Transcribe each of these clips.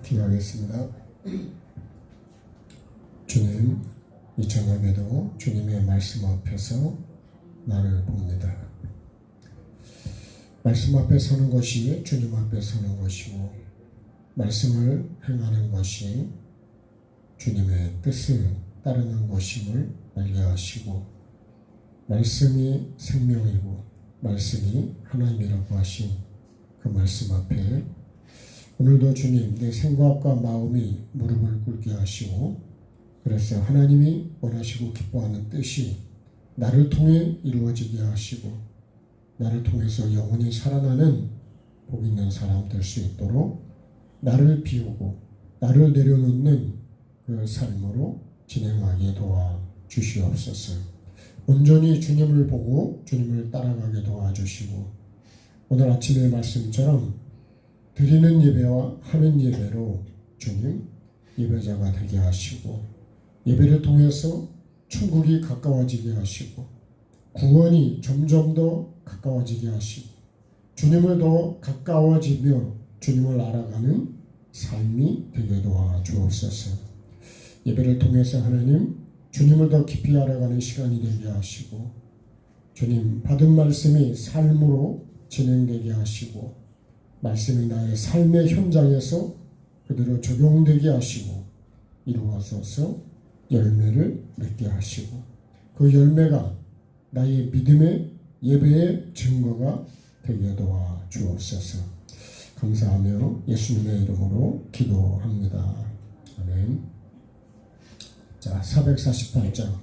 기도하겠습니다. 주님, 이 저녁에도 주님의 말씀 앞에서 나를 봅니다. 말씀 앞에 서는 것이 주님 앞에 서는 것이고, 말씀을 행하는 것이 주님의 뜻을 따르는 것임을 알게 하시고, 말씀이 생명이고 말씀이 하나님이라고 하신 그 말씀 앞에 오늘도 주님, 내 생각과 마음이 무릎을 꿇게 하시고, 그래서 하나님이 원하시고 기뻐하는 뜻이 나를 통해 이루어지게 하시고, 나를 통해서 영원히 살아나는 복 있는 사람 될 수 있도록 나를 비우고 나를 내려놓는 그 삶으로 진행하게 도와 주시옵소서. 온전히 주님을 보고 주님을 따라가게 도와주시고, 오늘 아침의 말씀처럼 드리는 예배와 하는 예배로 주님 예배자가 되게 하시고, 예배를 통해서 천국이 가까워지게 하시고, 구원이 점점 더 가까워지게 하시고, 주님을 더 가까워지며 주님을 알아가는 삶이 되게 도와 주옵소서. 예배를 통해서 하나님 주님을 더 깊이 알아가는 시간이 되게 하시고, 주님 받은 말씀이 삶으로 진행되게 하시고, 말씀이 나의 삶의 현장에서 그대로 적용되게 하시고 이루어져서 열매를 맺게 하시고, 그 열매가 나의 믿음의 예배의 증거가 되게 도와 주옵소서. 감사하며 예수님의 이름으로 기도합니다. 아멘. 자, 448장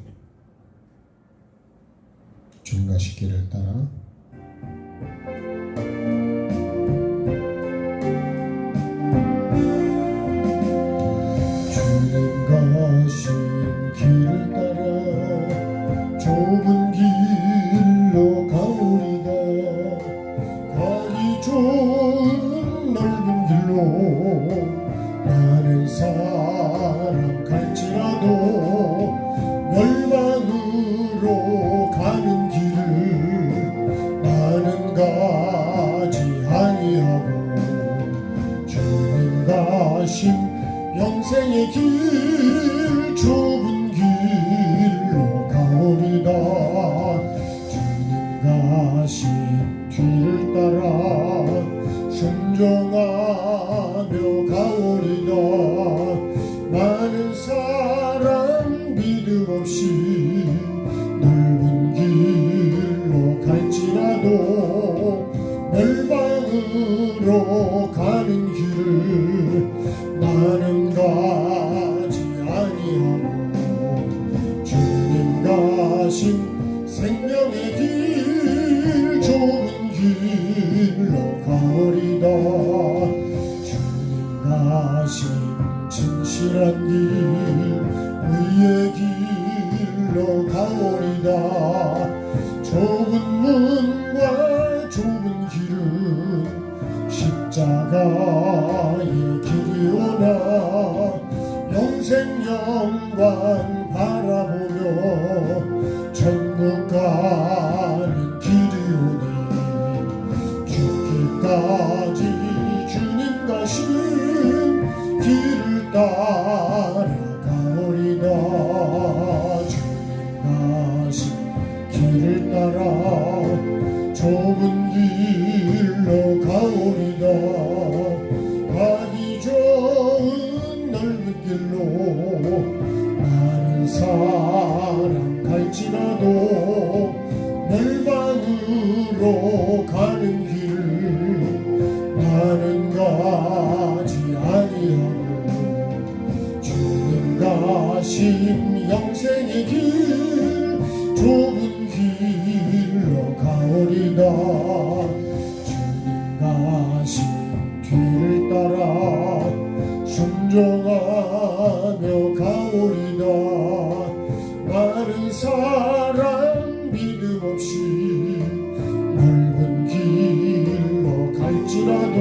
주님과 식기를 따라 주님과 식기를 따라 좁은 길로 가오리다. 가기 좋은 넓은 길로 많은 사람 갈지라도 멸망으로 가는 길을 나는 가지 아니하고, 주님 가신 영생의 길 좁은 길로 가오리다. 주님 가신 뒤를 따라 순종하며 가오리다. 많은 사람 믿음 없이 넓은 길로 갈지라도 멸망으로 가는 길을 나는 가지 아니하고, 주님 가신 생명의 길 좁은 길로 가오리다. 주님 가신 진실한 길 의의 길로 가오리다. 좁은 문과 좁은 길은 십자가의 길이오나, 영생 영광 바라보며 천국 가는 길이오니, 죽기까지 주님 가신 길을 따라가오리다. 주님 가신 길을 따라 좁은 길로 가오리다. 가기 좋은 넓은 길로 많은 사람 갈지라도 멸망으로 가는 길을 나는 가지 아니하고, 주님 가신 영생의 길 좁은 길로 가오리다. 주님 가신 뒤를 따라 순종하며 가오리다. 많은 사람 믿음 없이 넓은 길로 갈지라도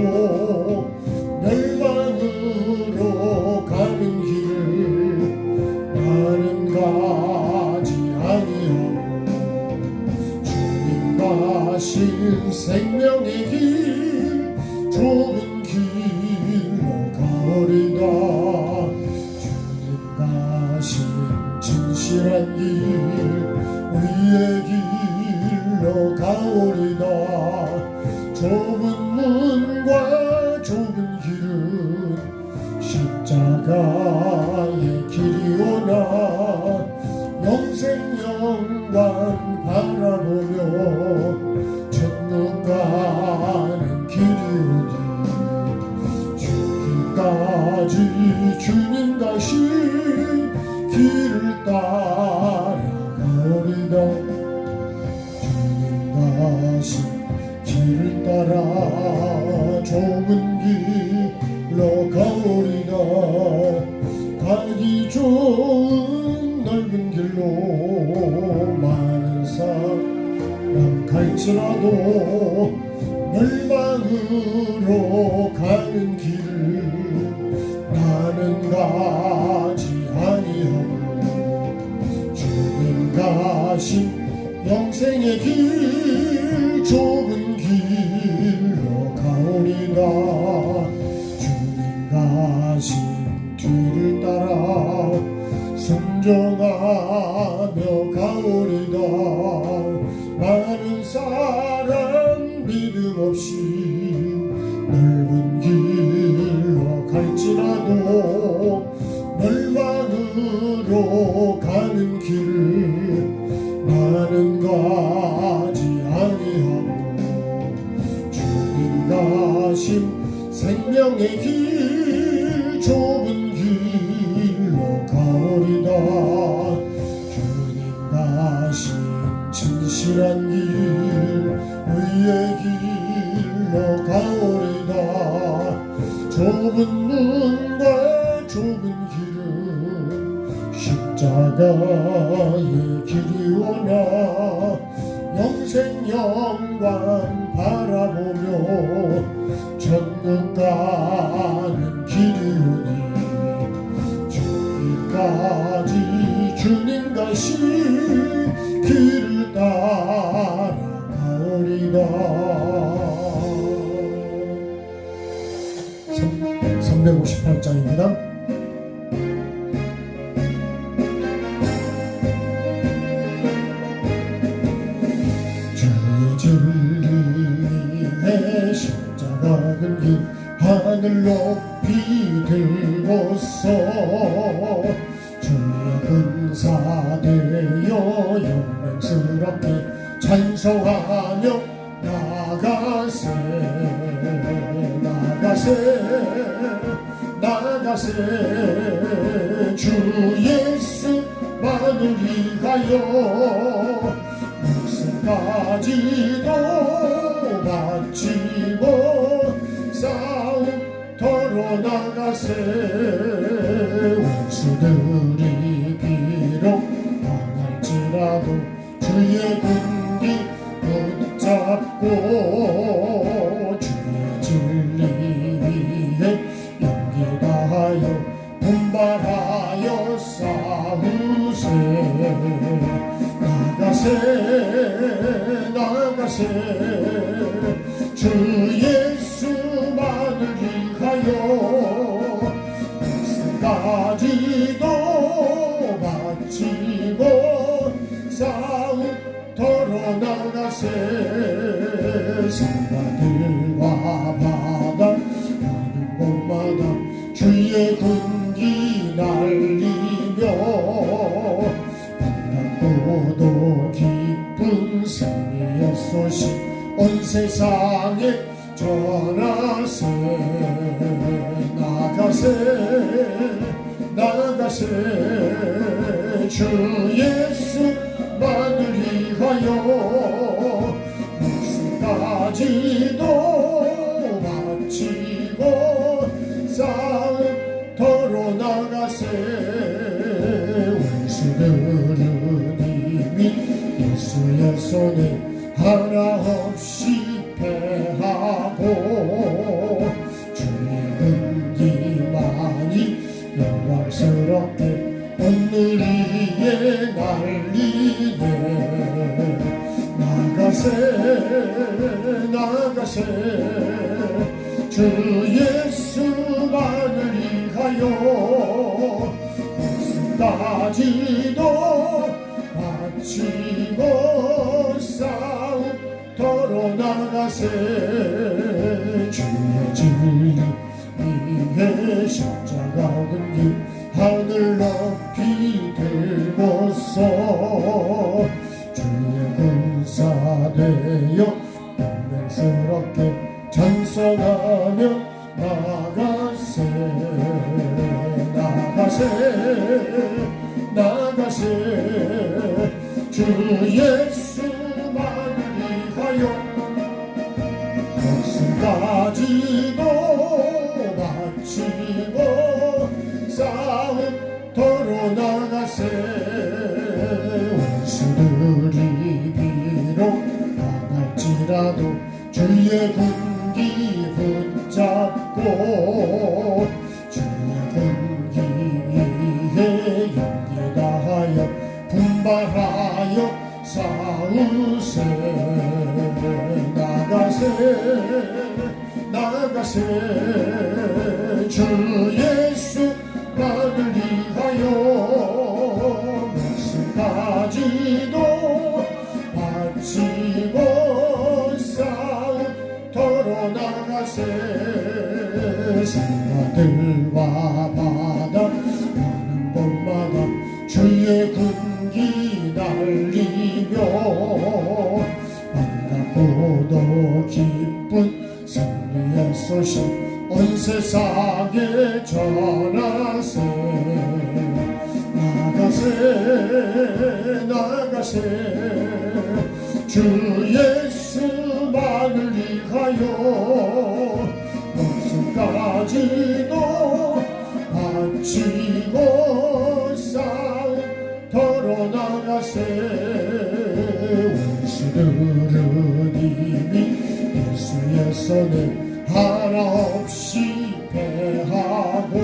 멸망으로 가는 길을 나는 가지 아니하고, 주님 가신 생명의 길 좁은 길로 가오리다. 진실한 길 의의 길로 가오리다. 좁은 문과 좁은 길은 십자가의 길이오나 영생 영광 바라보며 천국 가는 길이오니 죽기까지 주님 가신 길을 따라가오리다. 주님 가신 길을 따라 좁은 길로 가오리다. 가기 좋은 넓은 길로 많은 사람 갈지라도 멸망으로 가는 길을 나는 가지 아니하고 주님 가신 영생의 길 좁은 길로 가오리다. 주님 가신 뒤를 따라 순종하며 가오리다. 많은 사람 믿음 없이 넓은 길로 갈지라도 멸망으로 가는 길을 나는 가지 아니하고 주님 가신 생명의 길 좁은 길로 가오리다. 주님 가신 진실한 길 의의 길로 가오리다. 좁은 문과 좁은 길은 십자가의 길이오나 영생 영광 바라보며 천국 가는 길이오니 죽기까지 주님 가신 길을 따라가오리다. 358장입니다. 주의 진리의 십자가 긴 하늘 높이 들고서 주의 군사되어 영맹스럽게 찬송하며 나가세 주 예수만을 위하여 목숨까지도 바치고 싸움터로 나가세. 원수들이 비록 당할지라도 주의 군기 붙잡고 주의 진리 위에 용기 다하여 분발하여 싸우세. 나가세 주 예수만을 위하여 목숨까지도 바치고 싸움터로 나가세. 산가들과 바다 가는 곳마다 주의 군기 날리며 반갑고도 기쁜 승리의 소식 온 세상에 전하세. 나가세 주 예수만을 위하여 목숨까지도 바치고 싸움터로 나가세. 원수들은 이미 예수의 손에 하나 없이 패하고 주의 군기만이 영광스럽게 오늘 위에 날리네. 나가세 주 예수만을 위하여 목숨까지도 마치고 싸움터로 나가세 주의 진리 위에 십자가 근기 하늘 높이 들고서 주의 군사 되어 영광스럽게 찬송하며 나가세 주 예수만을 위하여 목숨까지도 바치고 싸움터로 나가세 원수들이 비록 당할지라도 주의 군기 붙잡고 주의 군기 위에 용기 다하여 분발하여 싸우세 나가세 주 예수만을 위하여 목숨까지도 바치고 싸움터로 나가세 산들과 바다 가는 곳마다 주의 군기 날리며 반갑고도 기쁜 승리의 소식 온 세상에 전하세 나가세 주 예수만을 위하여 목숨까지도 바치고 싸움터로 나가세 원수들은 이미 예수의 손에 하나없이 패하고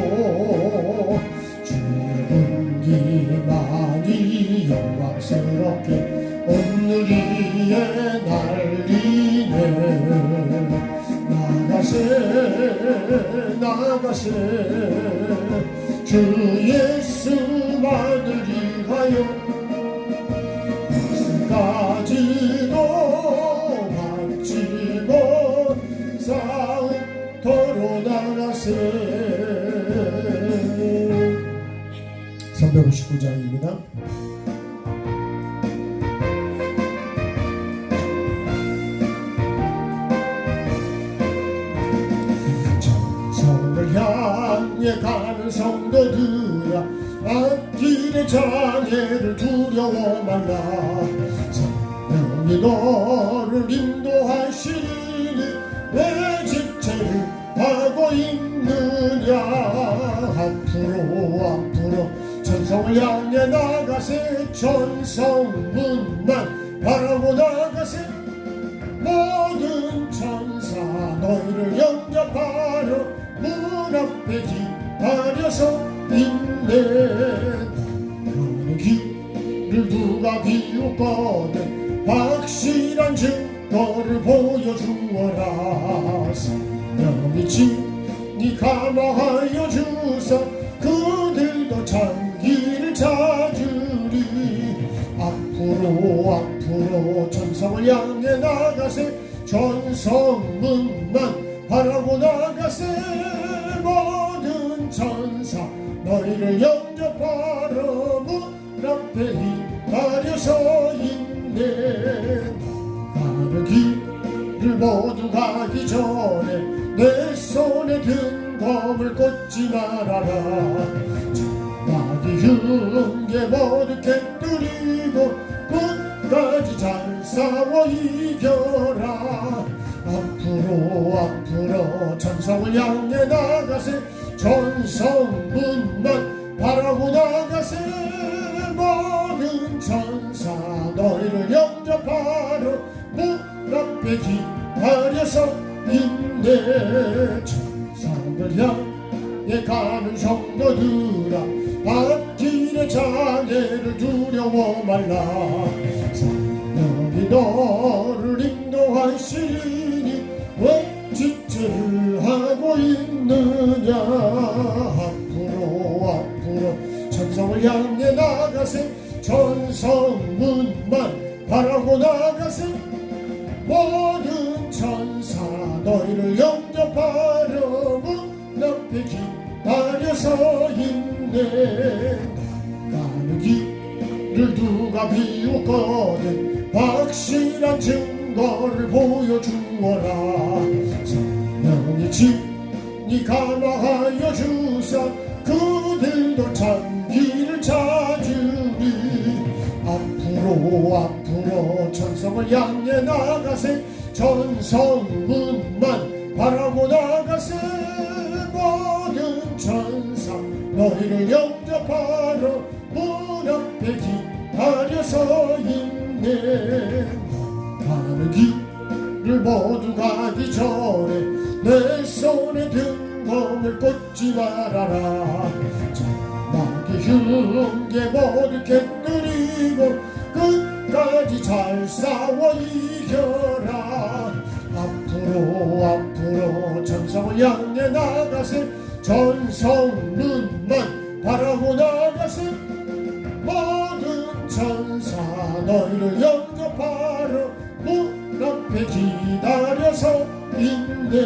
주의 군기만이 영광스럽게 온누리에 날리네 나가세 주 예수만을 위하여 목숨까지도 바치고 싸움터로 나가세 359장입니다. 천성을 향해 가는 성도들아 앞길의 장애를 두려워 말라 성령이 너를 인도하시니 왜 지체를 하고 있느냐 앞으로 천성을 향해 나가세 천성문만 바라보 나가세 모든 천사 너희를 영접하러 문 앞에 기다려서 있네 가는 길을 누가 비웃거든 확실한 증거를 보여주어라 성령이 친히 감화하여 주사 그들도 참 길을 찾으리 앞으로 천성을 향해 나가세 천성문만 바라보 나가세 모든 천사 너희를 영접하러 문 앞에 기다려서 있네 가는 길을 모두 가기 전에 내 손에 든 검을 꽂지 말아라 자기 흉계 모두 깨뜨리고 끝까지 잘 싸워 이겨라 앞으로 천성을 향해 나가세 천성문만 바라고 나가세 모든 천사 너희를 영접하러 문 앞에 기다려서 있네 천상을 향해 가는 성도들아 앞길의 장애를 두려워 말라 성령이 너를 인도하시니 왜 지체를 하고 있느냐 앞으로 천성을 향해 나가세 천성문 너희를 영접하려 문 앞에 기다려서 있네. 가는 길을 누가 비웠거든 확실한 증거를 보여주어라. 성령이 친히 감화하여 주사 그들도 참 길을 찾으리. 앞으로 천성을 향해 나가세. 천성문만 바라고 나가세. 모든 천사 너희를 영접하러 문 앞에 기다려서 있네. 가는 길을 모두 가기 전에 내 손에 든 검을 꽂지 말아라. 장막이 흉계 모두 깨뜨리고 끝까지 잘 싸워 이겨라. 앞으로 천성을 향해 나가세. 천성문만 바라고 나가세. 모든 천사 너희를 영접하러 문 앞에 기다려서 있네.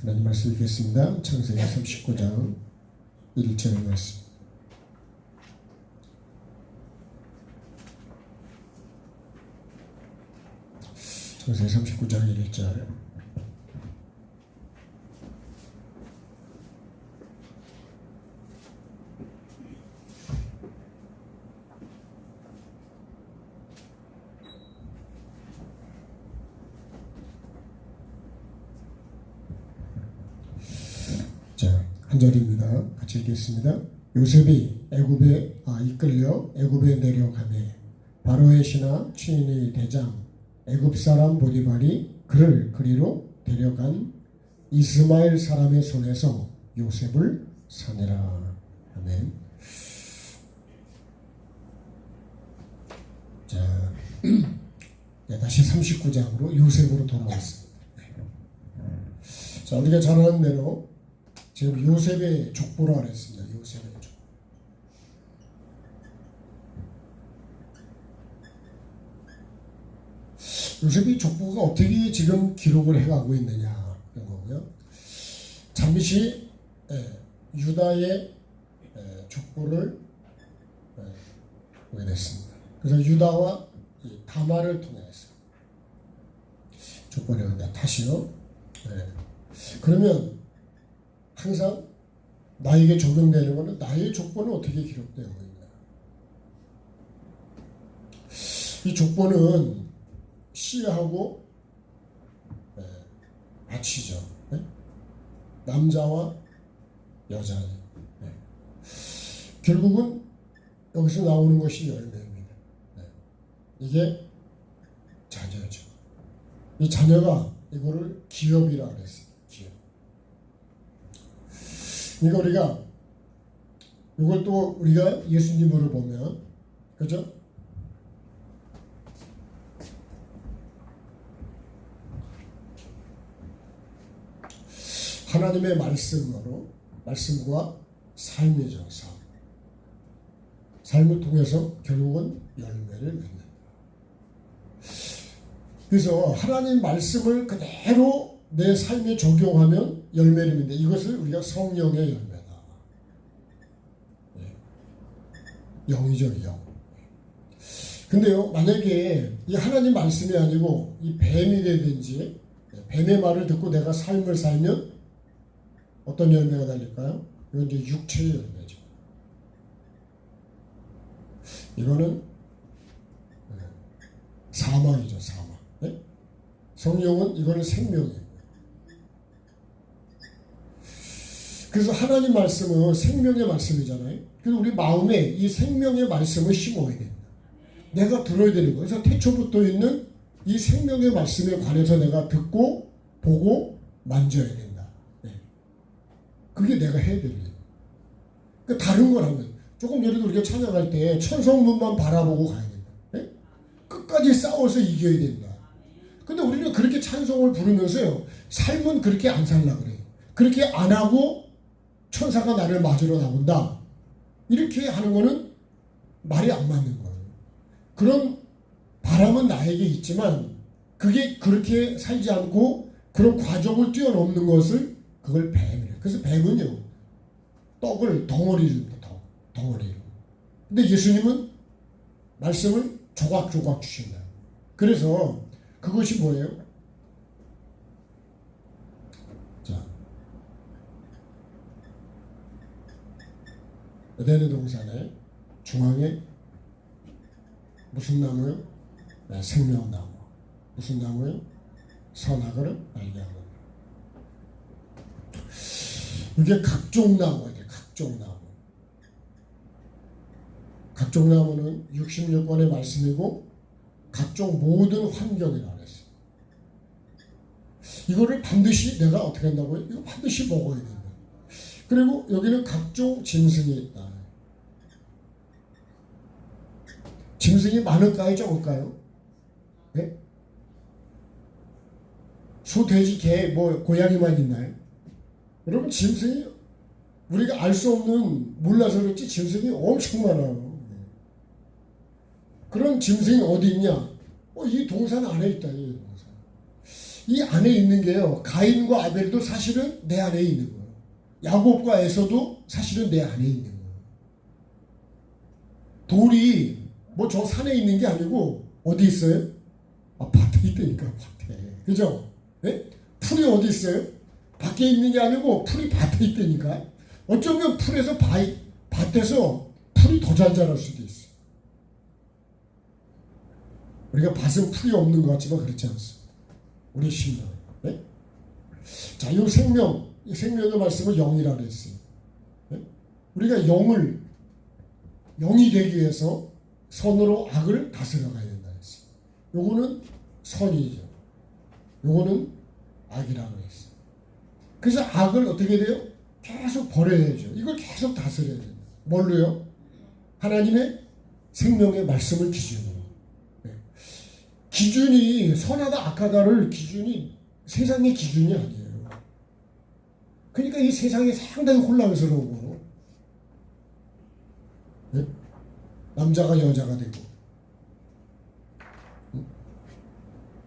하나님 말씀 읽겠습니다. 창세기 39장 1절 말씀. 창세기 39장 1절. 자, 한 절입니다. 같이 읽겠습니다. 요셉이 애굽에 이끌려 애굽에 내려가매 바로의 신하 취인의 대장 애굽 사람 보디발이 그를 그리로 데려간 이스마엘 사람의 손에서 요셉을 사내라. 아멘. 자, 다시 39장으로 요셉으로 돌아왔습니다. 자, 우리가 잘 아는 대로 지금 요셉의 족보로 알았습니다. 요셉의 족보. 요셉이 족보가 어떻게 지금 기록을 해가고 있느냐 이런 거고요. 잠시 유다의 족보를 보게 됐습니다. 그래서 유다와 다말을 통해서 족보를 해온다. 다시요. 그러면 항상 나에게 적용되는 것은 나의 족보는 어떻게 기록되고 있나. 이 족보는 씨하고 아치죠. 남자와 여자. 결국은 여기서 나오는 것이 열매입니다. 이게 자녀죠. 이 자녀가 이거를 기업이라 그랬어요. 기업. 그러니까 우리가 이걸 또 우리가 예수님으로 보면, 그죠? 하나님의 말씀과 삶의 정사, 삶을 통해서 결국은 열매를 맺는다. 그래서 하나님 말씀을 그대로 내 삶에 적용하면 열매를 맺는다. 이것을 우리가 성령의 열매다. 영이죠, 영. 근데요, 만약에 이 하나님 말씀이 아니고 이 뱀이라든지 뱀의 말을 듣고 내가 삶을 살면 어떤 열매가 달릴까요? 이건 이제 육체의 열매죠. 이거는 사망이죠, 사망. 네? 성령은 이거는 생명이에요. 그래서 하나님 말씀은 생명의 말씀이잖아요. 그래서 우리 마음에 이 생명의 말씀을 심어야 됩니다. 내가 들어야 되는 거예요. 그래서 태초부터 있는 이 생명의 말씀에 관해서 내가 듣고 보고 만져야 된다. 그게 내가 해야 되는 거예요. 그러니까 다른 걸 하면 조금 예를 들어 우리가 찬양할 때 천성문만 바라보고 가야 된다. 네? 끝까지 싸워서 이겨야 된다. 근데 우리는 그렇게 찬송을 부르면서요, 삶은 그렇게 안 살라 그래요. 그렇게 안 하고 천사가 나를 맞으러 나온다. 이렇게 하는 거는 말이 안 맞는 거예요. 그런 사람은 나에게 있지만 그게 그렇게 살지 않고 그런 과정을 뛰어넘는 것을 그걸 뱀이래요. 그래서 뱀은요 떡을 덩어리를 줍니다. 덩어리로. 근데 예수님은 말씀을 조각조각 주신다. 그래서 그것이 뭐예요? 자, 에덴의 동산에 중앙에 무슨 나무요? 네, 생명나무. 무슨 나무요? 선악을 알게 하는. 이게 각종 나무예요. 각종 나무. 각종 나무는 66권의 말씀이고 각종 모든 환경이라고 했어요. 이거를 반드시 내가 어떻게 한다고요? 이거 반드시 먹어야 된다. 그리고 여기는 각종 짐승이 있다. 짐승이 많을까요? 적을까요? 네? 소, 돼지, 개, 뭐 고양이만 있나요? 여러분 짐승이 우리가 알 수 없는 몰라서 그렇지 짐승이 엄청 많아요. 그런 짐승이 어디 있냐? 이 동산 안에 있다. 이 동산. 이 안에 있는 게요. 가인과 아벨도 사실은 내 안에 있는 거예요. 야곱과 에서도 사실은 내 안에 있는 거예요. 돌이 뭐 저 산에 있는 게 아니고 어디 있어요? 밭에 있다니까 밭에. 그죠? 네? 풀이 어디 있어요? 밖에 있는 게 아니고 풀이 밭에 있다니까. 어쩌면 풀에서 밭에서 풀이 더 잘 자랄 수도 있어요. 우리가 밭은 풀이 없는 것 같지만 그렇지 않습니다. 우리 심령. 네? 자, 이 생명의 말씀을 영이라고 했어요. 네? 우리가 영이 되기 위해서 선으로 악을 다스려 가야 된다 했어요. 요거는 선이죠. 요거는 악이라고 했어요. 그래서 악을 어떻게 돼요? 계속 버려야죠. 이걸 계속 다스려야 돼요. 뭘로요? 하나님의 생명의 말씀을 기준으로. 네. 기준이 선하다 악하다를 기준이 세상의 기준이 아니에요. 그러니까 이 세상이 상당히 혼란스러운 거예요. 네? 남자가 여자가 되고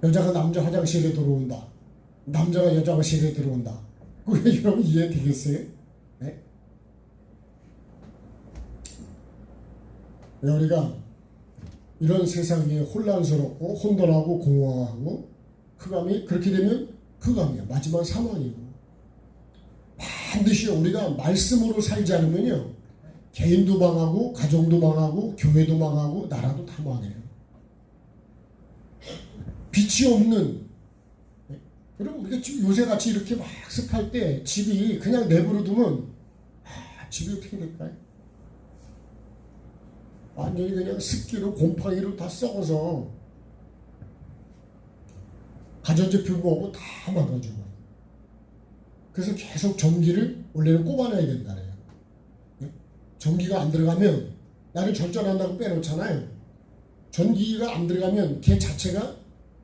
여자가 남자 화장실에 들어온다. 남자가 여자 화장실에 들어온다. 그게 여러분 이해되겠어요? 네? 우리가 이런 세상이 혼란스럽고 혼돈하고 공허하고 흑암이 그렇게 되면 흑암이야. 마지막 사망이에요. 반드시 우리가 말씀으로 살지 않으면요. 개인도 망하고 가정도 망하고 교회도 망하고 나라도 다 망해요. 빛이 없는 여러분 우리가 지금 요새같이 이렇게 막 습할 때 집이 그냥 내버려 두면 집이 어떻게 될까요? 완전히 그냥 습기로 곰팡이로 다 썩어서 가전제품 뭐고 다 망가지고. 그래서 계속 전기를 원래는 꼽아놔야 된다네요. 전기가 안 들어가면 나를 절전한다고 빼놓잖아요. 전기가 안 들어가면 걔 자체가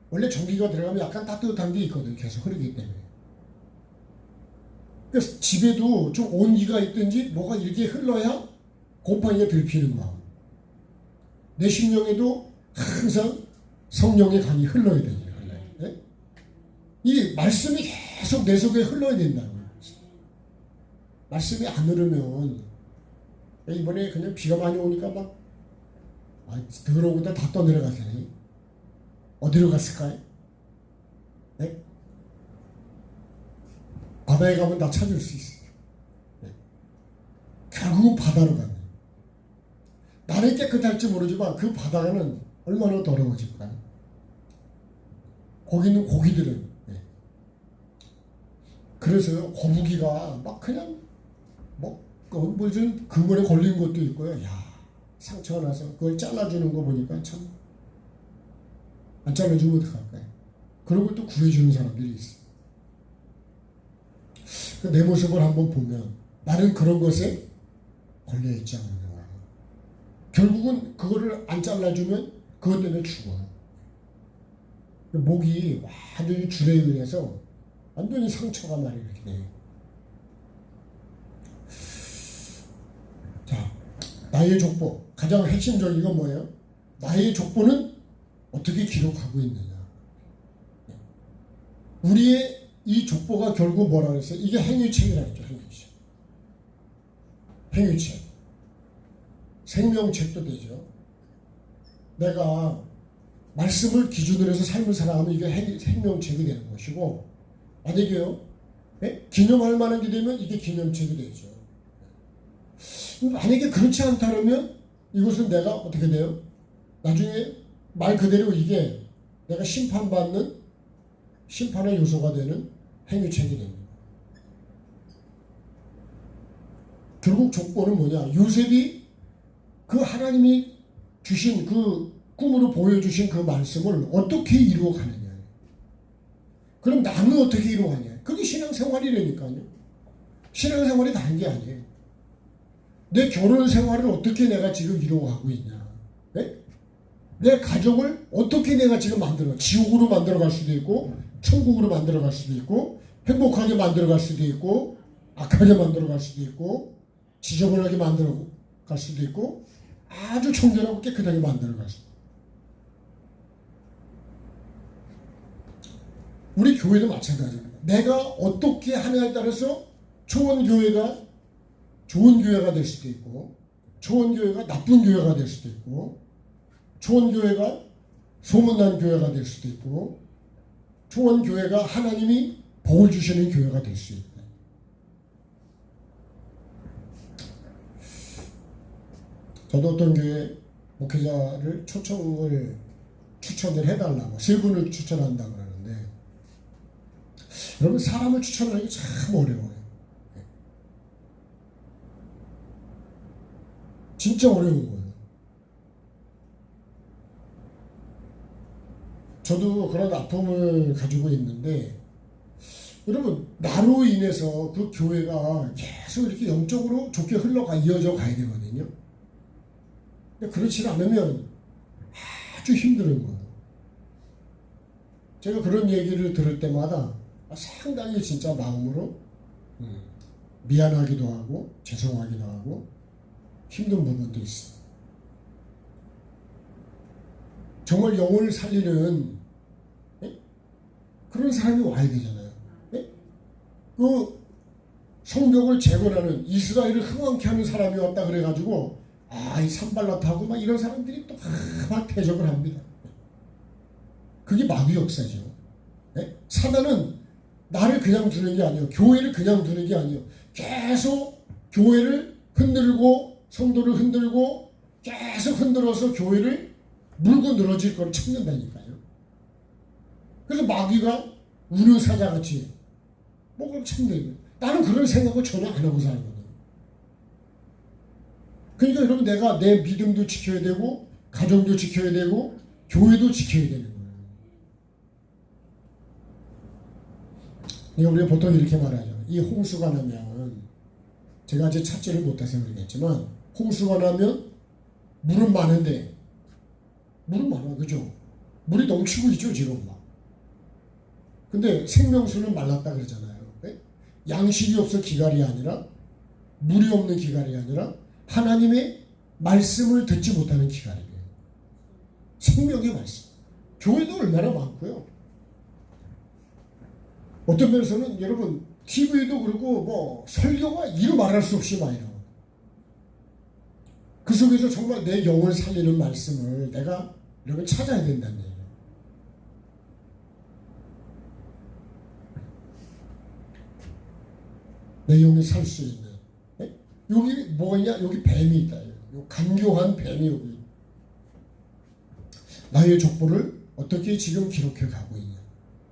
원래 전기가 들어가면 약간 따뜻한 게 있거든요. 계속 흐르기 때문에. 그래서 집에도 좀 온기가 있든지 뭐가 이렇게 흘러야 곰팡이가 덜 피는 거야. 내 심령에도 항상 성령의 강이 흘러야 돼요. 네? 이 말씀이 계속 내 속에 흘러야 된다는 거예요. 말씀이 안 흐르면 이번에 그냥 비가 많이 오니까 막 더러우다 다 떠내려가더니 어디로 갔을까요? 네? 바다에 가면 다 찾을 수 있어요. 네. 결국은 바다로 갔네. 나는 깨끗할지 모르지만 그 바다는 얼마나 더러워질까요? 거기 있는 고기들은 네. 그래서 거북이가 막 그냥 무슨 그물에 걸린 것도 있고요. 야 상처가 나서 그걸 잘라주는 거 보니까 참 안 잘라주면 어떡할까요? 그러고 또 구해주는 사람들이 있어요. 내 모습을 한번 보면 나는 그런 것에 걸려있지 않느냐. 결국은 그거를 안 잘라주면 그것 때문에 죽어요. 목이 완전히 줄에 의해서 완전히 상처가 많이 이렇게 돼요. 자, 나의 족보. 가장 핵심적인 건 뭐예요? 나의 족보는 어떻게 기록하고 있느냐. 우리의 이 족보가 결국 뭐라 그랬어요? 이게 행위책이라 했죠. 행위책. 행위책. 생명책도 되죠. 내가 말씀을 기준으로 해서 삶을 살아가면 이게 생명책이 되는 것이고, 만약에요, 기념할 만한 게 되면 이게 기념책이 되죠. 만약에 그렇지 않다면 이것은 내가 어떻게 돼요? 나중에 말 그대로 이게 내가 심판받는 심판의 요소가 되는 행위책이 됩니다. 결국 족보는 뭐냐? 요셉이 그 하나님이 주신 그 꿈으로 보여주신 그 말씀을 어떻게 이루어가느냐. 그럼 나는 어떻게 이루어가냐. 그게 신앙생활이라니까요. 신앙생활이 다른 게 아니에요. 내 결혼 생활을 어떻게 내가 지금 이루어가고 있냐. 네? 내 가정을 어떻게 내가 지금 만들어. 지옥으로 만들어갈 수도 있고 천국으로 만들어갈 수도 있고 행복하게 만들어갈 수도 있고 악하게 만들어갈 수도 있고 지저분하게 만들어갈 수도 있고 아주 청결하고 깨끗하게 만들어갈 수도 있고. 우리 교회도 마찬가지입니다. 내가 어떻게 하냐에 따라서 좋은 교회가 될 수도 있고 좋은 교회가 나쁜 교회가 될 수도 있고 좋은 교회가 소문난 교회가 될 수도 있고 좋은 교회가 하나님이 복을 주시는 교회가 될 수 있다. 저도 어떤 교회 목회자를 추천을 해달라고 세 분을 추천한다고 그러는데 여러분 사람을 추천하는 게 참 어려워요. 진짜 어려운 거예요. 저도 그런 아픔을 가지고 있는데 여러분 나로 인해서 그 교회가 계속 이렇게 영적으로 좋게 이어져 가야 되거든요. 근데 그렇지 않으면 아주 힘든 거예요. 제가 그런 얘기를 들을 때마다 상당히 진짜 마음으로 미안하기도 하고 죄송하기도 하고 힘든 부분도 있어요. 정말 영혼을 살리는 그런 사람이 와야 되잖아요. 그 성벽을 재건하는 이스라엘을 흥왕케 하는 사람이 왔다 그래가지고 이 산발라타고 막 이런 사람들이 또 막 대적을 합니다. 그게 마귀 역사죠. 사단은 나를 그냥 두는 게 아니에요. 교회를 그냥 두는 게 아니에요. 계속 교회를 흔들고 성도를 흔들고 계속 흔들어서 교회를 물고 늘어질 걸 찾는다니까요. 그래서 마귀가 우는 사자같이 그걸 찾는. 나는 그런 생각을 전혀 안 하고 살거든요. 그러니까 여러분 내가 내 믿음도 지켜야 되고 가정도 지켜야 되고 교회도 지켜야 되는 거예요. 우리가 보통 이렇게 말하죠. 이 홍수가 나면 제가 아직 찾지를 못해서 그러겠지만 홍수가 나면 물은 많은데 물은 많아, 그죠? 물이 넘치고 있죠 지금 막. 근데 생명수는 말랐다 그러잖아요. 네? 양식이 없어 기갈이 아니라 물이 없는 기갈이 아니라 하나님의 말씀을 듣지 못하는 기갈이에요. 생명의 말씀. 교회도 얼마나 많고요. 어떤 면에서는 여러분 TV도 그렇고 뭐 설교가 이루 말할 수 없이 많이 나와요. 그 속에서 정말 내 영을 살리는 말씀을 내가 여러분 찾아야 된다는 얘기예요. 내 영이 살 수 있는. 네? 여기 뭐냐? 여기 뱀이 있다. 요 간교한 뱀이 여기. 나의 족보를 어떻게 지금 기록해 가고 있냐.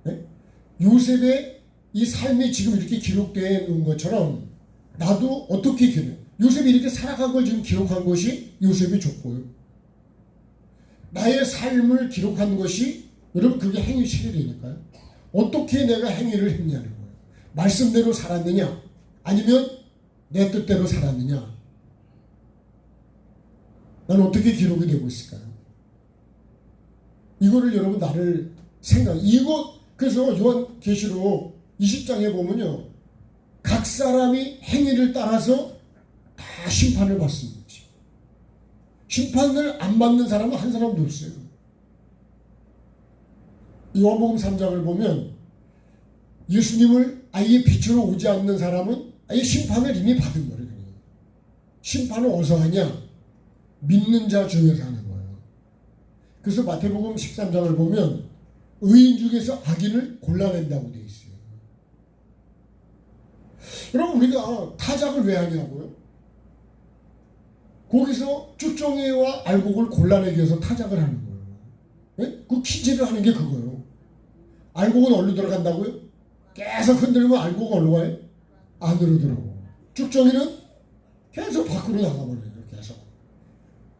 네? 요셉의 이 삶이 지금 이렇게 기록되어 있는 것처럼 나도 어떻게 요셉이 이렇게 살아간 걸 지금 기록한 것이 요셉의 족보예요. 나의 삶을 기록한 것이 여러분 그게 행위책이 되니까요. 어떻게 내가 행위를 했냐는 거예요. 말씀대로 살았느냐 아니면 내 뜻대로 살았느냐. 난 어떻게 기록이 되고 있을까요? 이거를 여러분 나를 그래서 요한계시록 20장에 보면요. 각 사람이 행위를 따라서 다 심판을 받습니다. 심판을 안 받는 사람은 한 사람도 없어요. 요한복음 3장을 보면 예수님을 아예 빛으로 오지 않는 사람은 아예 심판을 이미 받은 거예요. 심판을 어디서 하냐? 믿는 자 중에서 하는 거예요. 그래서 마태복음 13장을 보면 의인 중에서 악인을 골라낸다고 되어 있어요. 여러분, 우리가 타작을 왜 하냐고요? 거기서 쭉정이와 알곡을 골라내기 위해서 타작을 하는 거예요. 네? 그 퀴즈를 하는 게 그거예요. 알곡은 어디로 들어간다고요? 계속 흔들면 알곡은 어디로 가요? 안으로 들어가고. 쭉정이는 계속 밖으로 나가버려요. 계속.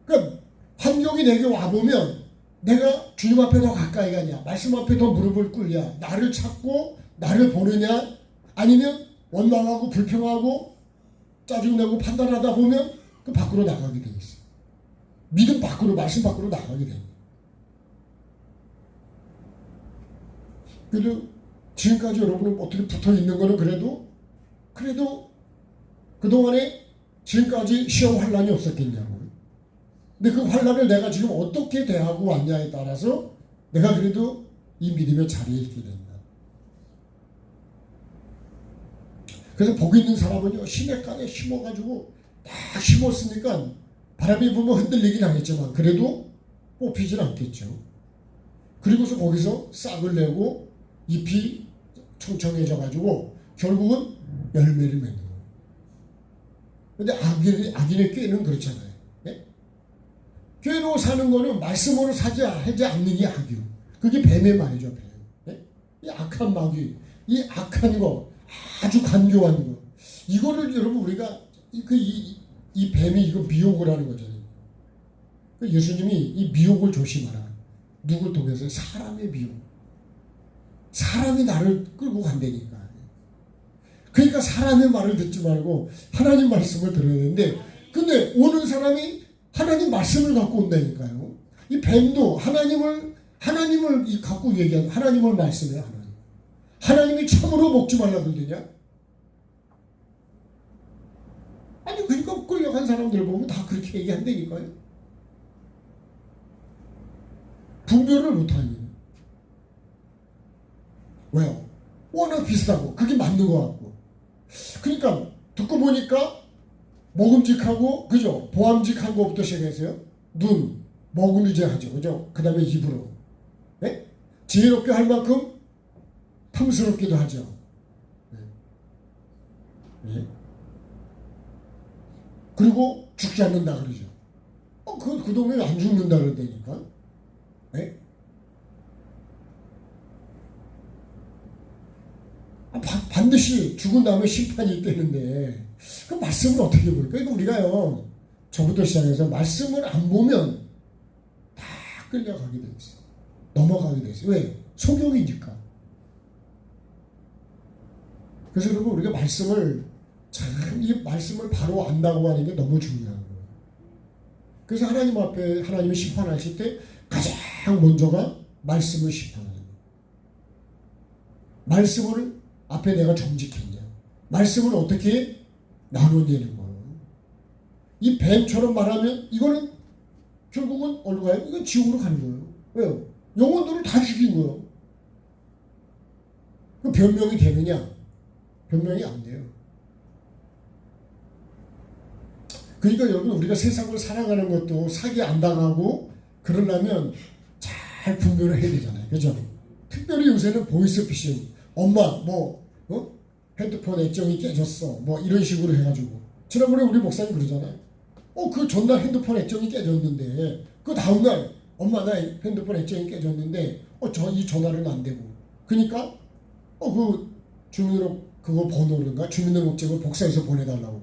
그러니까 환경이 내게 와보면 내가 주님 앞에 더 가까이 가냐, 말씀 앞에 더 무릎을 꿇냐, 나를 찾고 나를 보느냐, 아니면 원망하고 불평하고 짜증내고 판단하다 보면 그 밖으로 나가게 돼 있어요. 믿음 밖으로, 말씀 밖으로 나가게 됩니다. 그래도 지금까지 여러분은 어떻게 붙어 있는 거는 그래도 그동안에 지금까지 시험 환란이 없었겠냐고요. 근데 그 환란을 내가 지금 어떻게 대하고 왔냐에 따라서 내가 그래도 이 믿음의 자리에 있게 된다. 그래서 복 있는 사람은요, 시냇가에 심어가지고 딱 심었으니까 바람이 불면 흔들리긴 하겠지만 그래도 뽑히진 않겠죠. 그리고서 거기서 싹을 내고 잎이 청청해져가지고 결국은 열매를 맺는 거예요. 근데 악인의 꾀는 그렇잖아요. 네? 꾀로 사는 거는 말씀으로 하지 않는 게 악이요. 그게 뱀의 말이죠. 뱀. 네? 이 악한 마귀, 이 악한 거, 아주 간교한 거, 이거를 여러분 우리가 이 뱀이 이거 미혹을 하는 거잖아요. 예수님이 이 미혹을 조심하라. 누굴 통해서? 사람의 미혹. 사람이 나를 끌고 간다니까. 그러니까 사람의 말을 듣지 말고 하나님 말씀을 들어야 되는데, 근데 오는 사람이 하나님 말씀을 갖고 온다니까요. 이 뱀도 하나님을 갖고 얘기하는, 하나님을 말씀해요. 하나님이 참으로 먹지 말라 그러느냐? 아니, 그러니까 끌려간 사람들 보면 다 그렇게 얘기한다니까요. 분별을 못하니. 왜요? 워낙 비슷하고 그게 맞는 것 같고. 그러니까 듣고 보니까 먹음직하고, 그죠? 보암직한 것부터 시작해서요. 눈, 먹음직하죠, 그죠? 그 다음에 입으로. 네? 지혜롭게 할 만큼 탐스럽기도 하죠. 네. 네. 그리고 죽지 않는다 그러죠. 그 동네는 안 죽는다 그러다니까. 네? 반드시 죽은 다음에 심판이 있다는데 그 말씀을 어떻게 볼까요? 그러니까 우리가요, 저부터 시작해서 말씀을 안 보면 다 끌려가게 돼 있어요. 넘어가게 돼 있어요. 왜? 속용이니까. 그래서 여러분, 우리가 이 말씀을 바로 안다고 하는 게 너무 중요한 거예요. 그래서 하나님 앞에 하나님이 심판하실 때 가장 먼저가 말씀을 심판하는 거예요. 말씀을 앞에 내가 정직했냐, 말씀을 어떻게 나눠내는 거예요. 이 뱀처럼 말하면 이거는 결국은 어디로 가요? 이건 지옥으로 가는 거예요. 왜요? 영혼들을 다 죽인 거예요. 그 변명이 되느냐? 변명이 안 돼요. 그러니까 여러분, 우리가 세상을 살아가는 것도 사기 안 당하고 그러려면 잘 분별을 해야 되잖아요. 그죠? 특별히 요새는 보이스피싱, 엄마 핸드폰 액정이 깨졌어, 이런 식으로 해가지고. 지난번에 우리 목사님 그러잖아요. 그 전날 핸드폰 액정이 깨졌는데 그 다음날 엄마, 나 핸드폰 액정이 깨졌는데 이 전화는 안 되고. 그러니까 그 주민등록 그거 번호인가 주민등록증을 복사해서 보내달라고.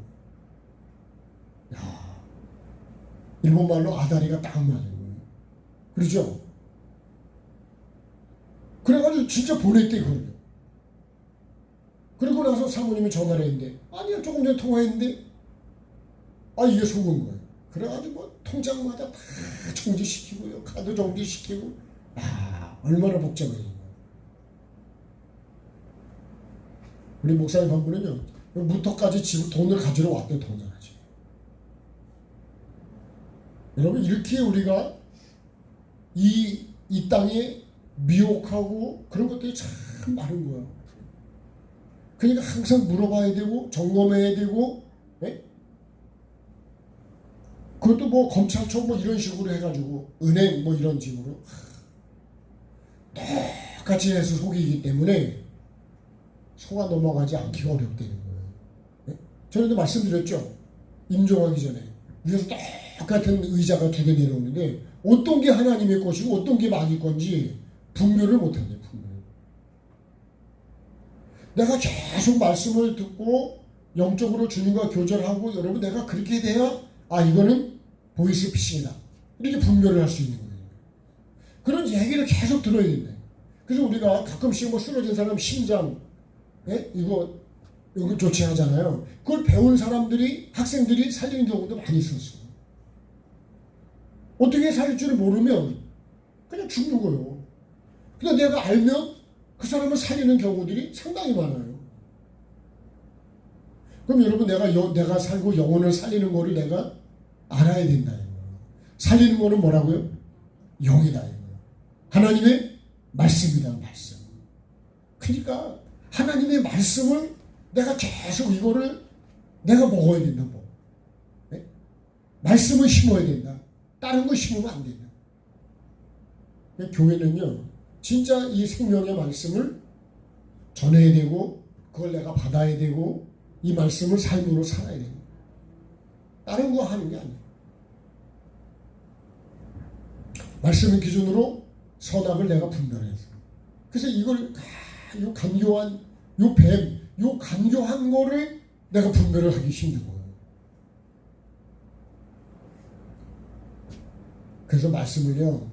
야, 일본말로 아다리가 딱 맞아요. 그러죠? 그래가지고 진짜 보냈대, 그걸. 그리고 나서 사모님이 전화를 했는데, 아니요, 조금 전에 통화했는데, 이게 속은 거예요. 그래가지고 통장마다 다 정지시키고요, 카드 정지시키고, 얼마나 복잡해요. 우리 목사님 한 분은요, 무턱까지 집 돈을 가지러 왔대. 돈을 가지고. 여러분, 이렇게 우리가 이 땅에 미혹하고 그런 것들이 참 많은 거야. 그러니까 항상 물어봐야 되고 점검해야 되고, 네? 그것도 뭐 검찰청 뭐 이런 식으로 해가지고 은행 뭐 이런 식으로 똑같이 해서 속이기 때문에 속아 넘어가지 않기가 어렵다는 거예요. 네? 전에도 말씀드렸죠. 임종하기 전에 위에서 똑같은 의자가 두 개 내려오는데 어떤 게 하나님의 것이고 어떤 게 마귀 건지 분별을 못한대요. 분별. 내가 계속 말씀을 듣고 영적으로 주님과 교절하고 여러분 내가 그렇게 돼야 이거는 보이스피싱이다. 이렇게 분별을 할 수 있는 거예요. 그런 얘기를 계속 들어야 된다. 그래서 우리가 가끔씩 뭐 쓰러진 사람 심장 이거 조치하잖아요. 그걸 배운 사람들이 학생들이 살리는 경우도 많이 있었어요. 어떻게 살릴 줄을 모르면 그냥 죽는 거예요. 근데 내가 알면 그 사람을 살리는 경우들이 상당히 많아요. 그럼 여러분 내가 살고 영혼을 살리는 거를 내가 알아야 된다. 살리는 거는 뭐라고요? 영이다. 하나님의 말씀이다. 말씀. 그러니까 하나님의 말씀을 내가 계속 이거를 내가 먹어야 된다. 뭐. 네? 말씀을 심어야 된다. 다른 거 심으면 안 된다. 교회는요. 진짜 이 생명의 말씀을 전해야 되고 그걸 내가 받아야 되고 이 말씀을 삶으로 살아야 됩니다. 다른 거 하는 게 아니에요. 말씀의 기준으로 선악을 내가 분별해서 그래서 이걸 요 간교한 요 간교한 거를 내가 분별을 하기 힘든 거예요. 그래서 말씀을요.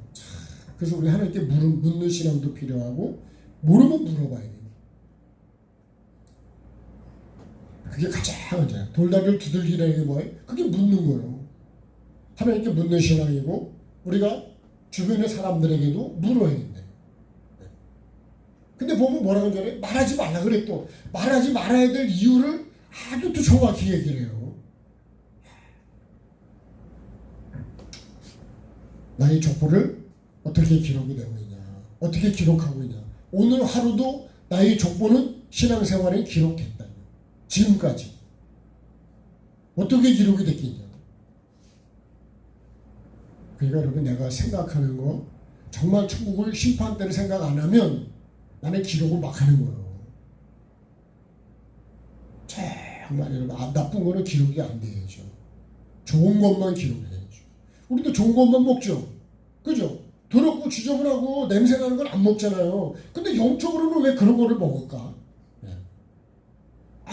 그래서 우리 하나님께 묻는 신앙도 필요하고 모르면 물어봐야 돼요. 그게 가장 먼저예요. 돌다리를 두들기라는 게 뭐예요? 그게 묻는 거예요. 하나님께 묻는 신앙이고 우리가 주변의 사람들에게도 물어야 된다. 근데 보면 뭐라고 전에 말하지 말라 그래. 또 말하지 말아야 될 이유를 아주 또 정확히 얘기를 해요. 나의 족보를 어떻게 기록이 되고 있냐, 어떻게 기록하고 있냐. 오늘 하루도 나의 족보는 신앙생활에 기록됐다. 지금까지 어떻게 기록이 됐겠냐. 그러니까 여러분 내가 생각하는 거 정말 천국을 심판 때를 생각 안 하면 나는 기록을 막 하는 거예요. 정말 여러분 나쁜 거는 기록이 안 돼야죠. 좋은 것만 기록해야죠. 우리도 좋은 것만 먹죠. 그죠? 더럽고 지저분하고 냄새나는 건 안 먹잖아요. 근데 영적으로는 왜 그런 거를 먹을까?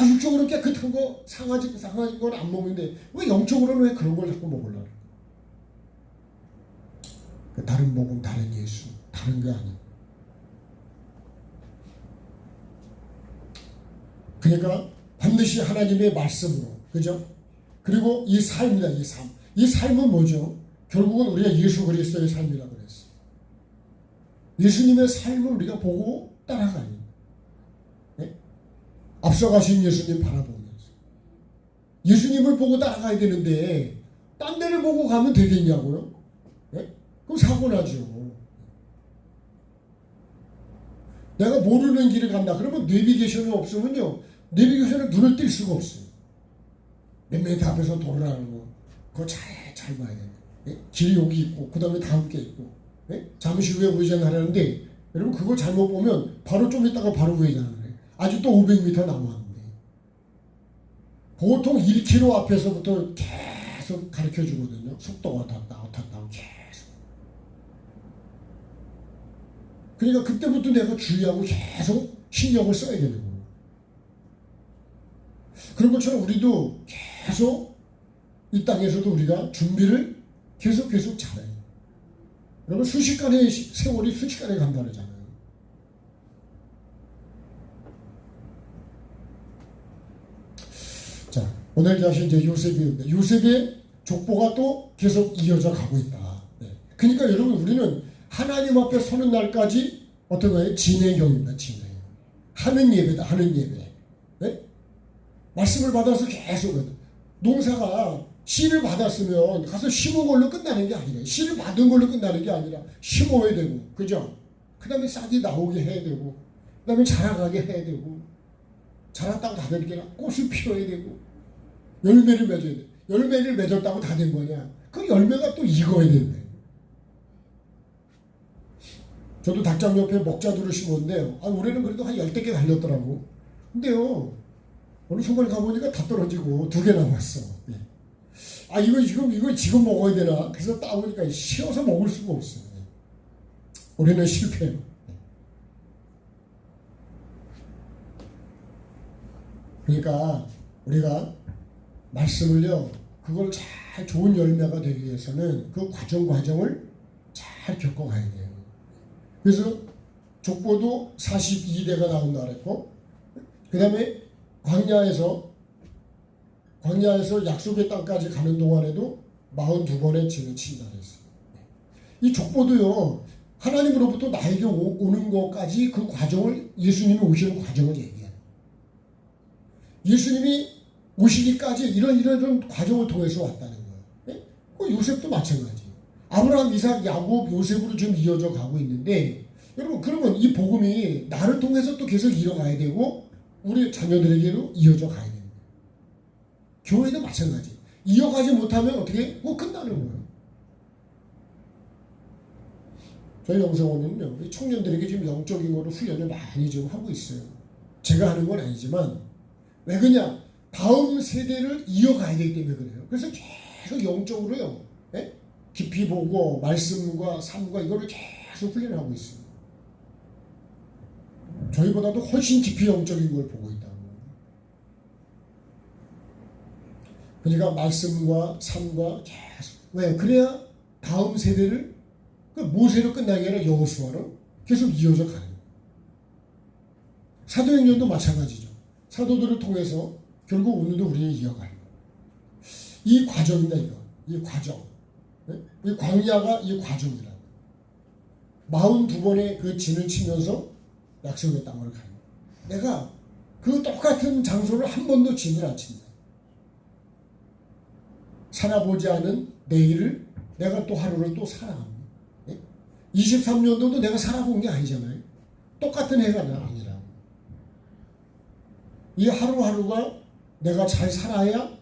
육적으로 깨끗한 거 상하지 건 안 먹는데 왜 영적으로는 왜 그런 걸 자꾸 먹으려고? 다른 복음, 다른 예수, 다른 게 아니에요. 그러니까 반드시 하나님의 말씀으로, 그죠? 그리고 이 삶이다, 이 삶. 이 삶은 뭐죠? 결국은 우리가 예수 그리스도의 삶이라고 그랬어요. 예수님의 삶을 우리가 보고 따라가는 거예요. 네? 앞서가신 예수님 바라보면서. 예수님을 보고 따라가야 되는데 딴 데를 보고 가면 되겠냐고요? 네? 그럼 사고 나죠. 내가 모르는 길을 간다. 그러면 내비게이션이 없으면요. 내비게이션에 눈을 뜰 수가 없어요. 몇 미터 앞에서 돌아가는 거. 그거 잘 봐야 돼요. 네? 길이 여기 있고, 그 다음에 다음 게 있고. 네? 잠시 후에 우회전하려는데, 여러분 그거 잘못 보면 바로 좀 있다가 바로 우회전하는 거예요. 아직도 500m 남았는데. 보통 1km 앞에서부터 계속 가르쳐 주거든요. 속도가 어떻다 계속. 그러니까 그때부터 내가 주의하고 계속 신경을 써야 되는 거예요. 그런 것처럼 우리도 계속 이 땅에서도 우리가 준비를 계속 잘해요. 여러분 순식간에 세월이 순식간에 간다 그러잖아요. 자, 오늘 다시 이제 요셉인데 요셉의 족보가 또 계속 이어져 가고 있다. 네. 그러니까 여러분 우리는 하나님 앞에 서는 날까지 어떤 거예요? 진행형입니다. 진행. 하는 예배다. 하는 예배. 네? 말씀을 받아서 계속 농사가 씨를 받았으면 가서 심은 걸로 끝나는 게 아니라 씨를 받은 걸로 끝나는 게 아니라 심어야 되고 그죠? 그 다음에 싹이 나오게 해야 되고, 그 다음에 자라가게 해야 되고, 자랐다고 다 된 게 아니라 꽃을 피워야 되고, 열매를 맺어야 돼. 열매를 맺었다고 다 된 거냐? 그 열매가 또 익어야 된다. 저도 닭장 옆에 먹자두를 심었는데요. 올해는 그래도 한 10개 달렸더라고. 근데요, 어느 순간 가보니까 다 떨어지고 2개 남았어. 이거 지금 먹어야 되나? 그래서 따보니까 쉬어서 먹을 수가 없어요. 올해는 실패해요. 그러니까 우리가 말씀을요, 그걸 잘 좋은 열매가 되기 위해서는 그 과정을 잘 겪어가야 돼요. 그래서 족보도 42대가 나온다 그랬고, 그 다음에 광야에서 약속의 땅까지 가는 동안에도 42번의 진을 친다 그랬어요. 이 족보도요, 하나님으로부터 나에게 오는 것까지 그 과정을, 예수님이 오시는 과정을 얘기해요. 예수님이 오시기까지 이런 과정을 통해서 왔다는 거예요. 요셉도 마찬가지. 아브라함, 이삭, 야곱, 요셉으로 지금 이어져 가고 있는데, 여러분, 그러면 이 복음이 나를 통해서 또 계속 이어가야 되고, 우리 자녀들에게도 이어져 가야 됩니다. 교회도 마찬가지. 이어가지 못하면 어떻게? 끝나는 거예요. 저희 영성원은요, 우리 청년들에게 지금 영적인 거로 훈련을 많이 좀 하고 있어요. 제가 하는 건 아니지만, 왜 그냥 다음 세대를 이어가야 되기 때문에 그래요. 그래서 계속 영적으로요, 깊이 보고 말씀과 삶과 이거를 계속 훈련하고 있어요. 저희보다도 훨씬 깊이 영적인 걸 보고 있다고. 그러니까 말씀과 삶과 계속. 왜? 그래야 다음 세대를, 모세로 끝나게 아니라 여호수아로 계속 이어져 가는 거예요. 사도행전도 마찬가지죠. 사도들을 통해서 결국 오늘도 우리는 이어가는 거예요. 이 과정이다, 이거. 이 과정. 이 광야가 이 과정이라고. 42번의 그 진을 치면서 약속의 땅을 가는 거예요. 내가 그 똑같은 장소를 한 번도 진을 안 친다. 살아보지 않은 내일을 내가 또 하루를 또 살아갑니다. 23년도도 내가 살아본 게 아니잖아요. 똑같은 해가 아니라. 이 하루하루가 내가 잘 살아야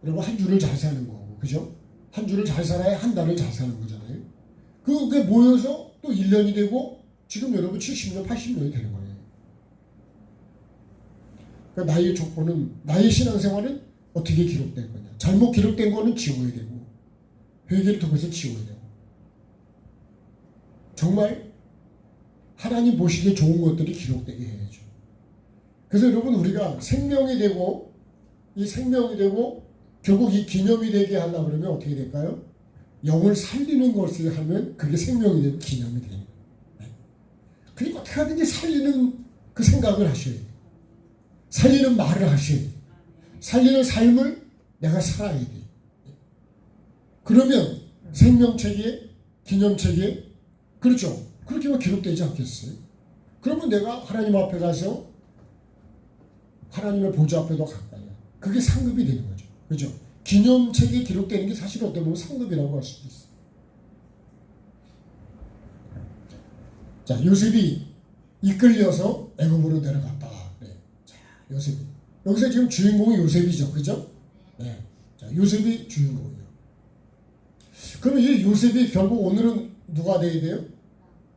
여러분 한 주를 잘 사는 거고, 그죠? 한 주를 잘 살아야 한 달을 잘 사는 거잖아요. 그게 모여서 또 1년이 되고 지금 여러분 70년, 80년이 되는 거예요. 그러니까 나의 족보는, 나의 신앙생활은 어떻게 기록된 거냐. 잘못 기록된 거는 지워야 되고, 회개를 통해서 지워야 되고, 정말 하나님 보시기에 좋은 것들이 기록되게 해야죠. 그래서 여러분, 우리가 생명이 되고, 이 생명이 되고 결국 이 기념이 되게 하려고 그러면 어떻게 될까요? 영을 살리는 것을 하면 그게 생명이 되고 기념이 돼요. 그러니까 어떻게 하든지 살리는 그 생각을 하셔야 돼요. 살리는 말을 하셔야 돼요. 살리는 삶을 내가 살아야 돼요. 그러면 생명책에, 기념책에, 그렇죠, 그렇게 하면 기록되지 않겠어요? 그러면 내가 하나님 앞에 가서 하나님의 보좌 앞에도 가까이야. 그게 상급이 되는 거죠. 그죠? 기념책에 기록되는 게 사실 어떻게 보면 상급이라고 할 수도 있어요. 자, 요셉이 이끌려서 애굽으로 내려갔다. 네. 자, 요셉이. 여기서 지금 주인공이 요셉이죠. 그죠? 네. 자, 요셉이 주인공이에요. 그러면 이 요셉이 결국 오늘은 누가 돼야 돼요?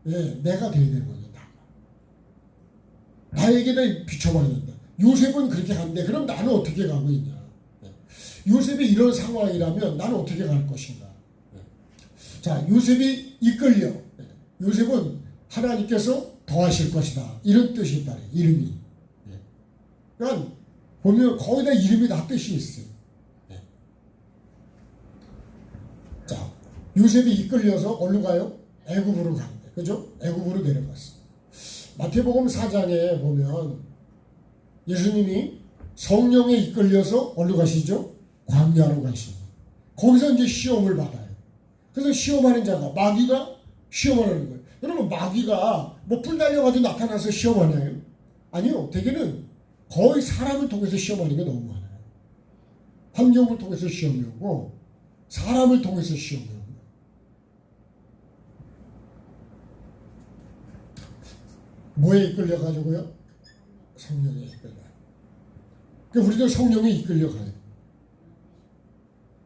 네, 내가 돼야 되는 거죠. 나에게는 비춰봐야 된다. 요셉은 그렇게 간대. 그럼 나는 어떻게 가고 있냐? 요셉이 이런 상황이라면 나는 어떻게 갈 것인가? 자, 요셉이 이끌려. 요셉은 하나님께서 더하실 것이다. 이런 뜻이 있다. 이름이. 그러니까 보면 거의 다 이름이 다 뜻이 있어요. 자, 요셉이 이끌려서 어디로 가요? 애굽으로 간대. 그죠? 애굽으로 내려갔어. 마태복음 4장에 보면 예수님이 성령에 이끌려서 어디로 가시죠? 광야로 가시죠. 거기서 이제 시험을 받아요. 그래서 시험하는 자가, 마귀가 시험하는 거예요. 여러분, 마귀가 뭐 뿔 달려가지고 나타나서 시험하나요? 아니요. 대개는 거의 사람을 통해서 시험하는 게 너무 많아요. 환경을 통해서 시험이 오고 사람을 통해서 시험이 오고. 뭐에 이끌려가지고요? 성령에 이끌려요. 그러니까 우리도 성령에 이끌려가요.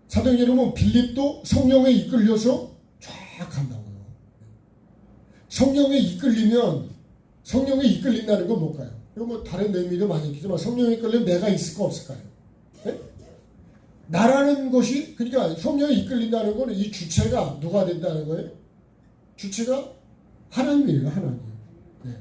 사도행전에 보면 빌립도 성령에 이끌려서 쫙 간다고요. 성령에 이끌리면, 성령에 이끌린다는 건 뭘까요? 이거 뭐 다른 의미도 많이 있겠지만 성령에 이끌리면 내가 있을까 없을까요? 네? 나라는 것이, 그러니까 성령에 이끌린다는 거는 이 주체가 누가 된다는 거예요? 주체가 하나님이에요. 하나님. 네.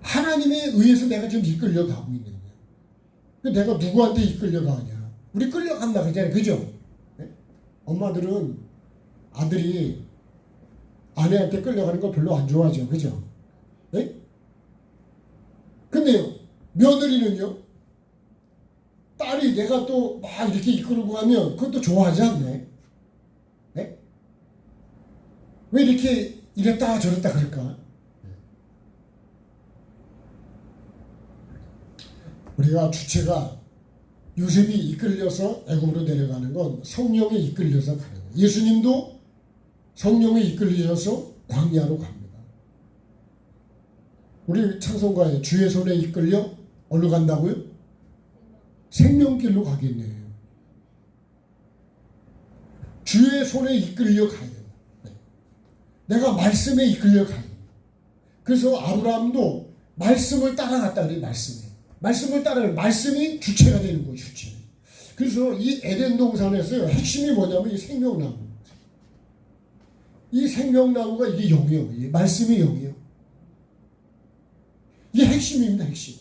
하나님에 의해서 내가 지금 이끌려가고 있는 거예요. 내가 누구한테 이끌려가냐? 우리 끌려간다 그러잖아요. 그죠? 네? 엄마들은 아들이 아내한테 끌려가는 거 별로 안 좋아하죠. 그죠? 네? 근데요, 며느리는요, 딸이 내가 또 막 이렇게 이끌고 가면 그것도 좋아하지 않나요? 네? 왜 이렇게 이랬다 저랬다 그럴까? 우리가 주체가 요셉이 이끌려서 애굽으로 내려가는 건 성령에 이끌려서 가는 거예요. 예수님도 성령에 이끌려서 광야로 갑니다. 우리 찬송가에 주의 손에 이끌려 어디로 간다고요? 생명길로 가겠네요. 주의 손에 이끌려 가요. 내가 말씀에 이끌려 가요. 그래서 아브라함도 말씀을 따라갔다 그래요. 말씀을 따라가는, 말씀이 주체가 되는 거예요. 주체. 그래서 이 에덴 동산에서 핵심이 뭐냐면 이 생명나무. 이 생명나무가 이게 영이에요. 이 말씀이 영이에요. 이게 핵심입니다. 핵심.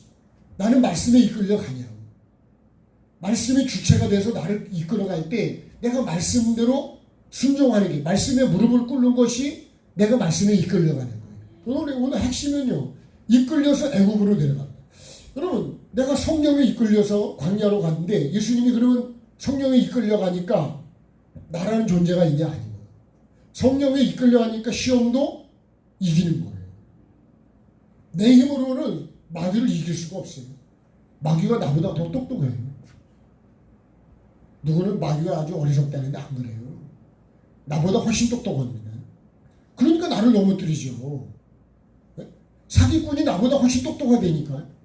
나는 말씀에 이끌려 가냐고. 말씀이 주체가 돼서 나를 이끌어갈 때 내가 말씀대로 순종하는 게, 말씀에 무릎을 꿇는 것이 내가 말씀에 이끌려가는 거예요. 오늘 핵심은요, 이끌려서 애굽으로 내려간다. 여러분, 내가 성령에 이끌려서 광야로 갔는데 예수님이 그러면 성령에 이끌려가니까 나라는 존재가 있냐? 아닌 거예요. 성령에 이끌려가니까 시험도 이기는 거예요. 내 힘으로는 마귀를 이길 수가 없어요. 마귀가 나보다 더 똑똑해요. 누구는 마귀가 아주 어리석다는데 안 그래요. 나보다 훨씬 똑똑합니다. 그러니까 나를 넘어뜨리죠. 사기꾼이 나보다 훨씬 똑똑하다니까.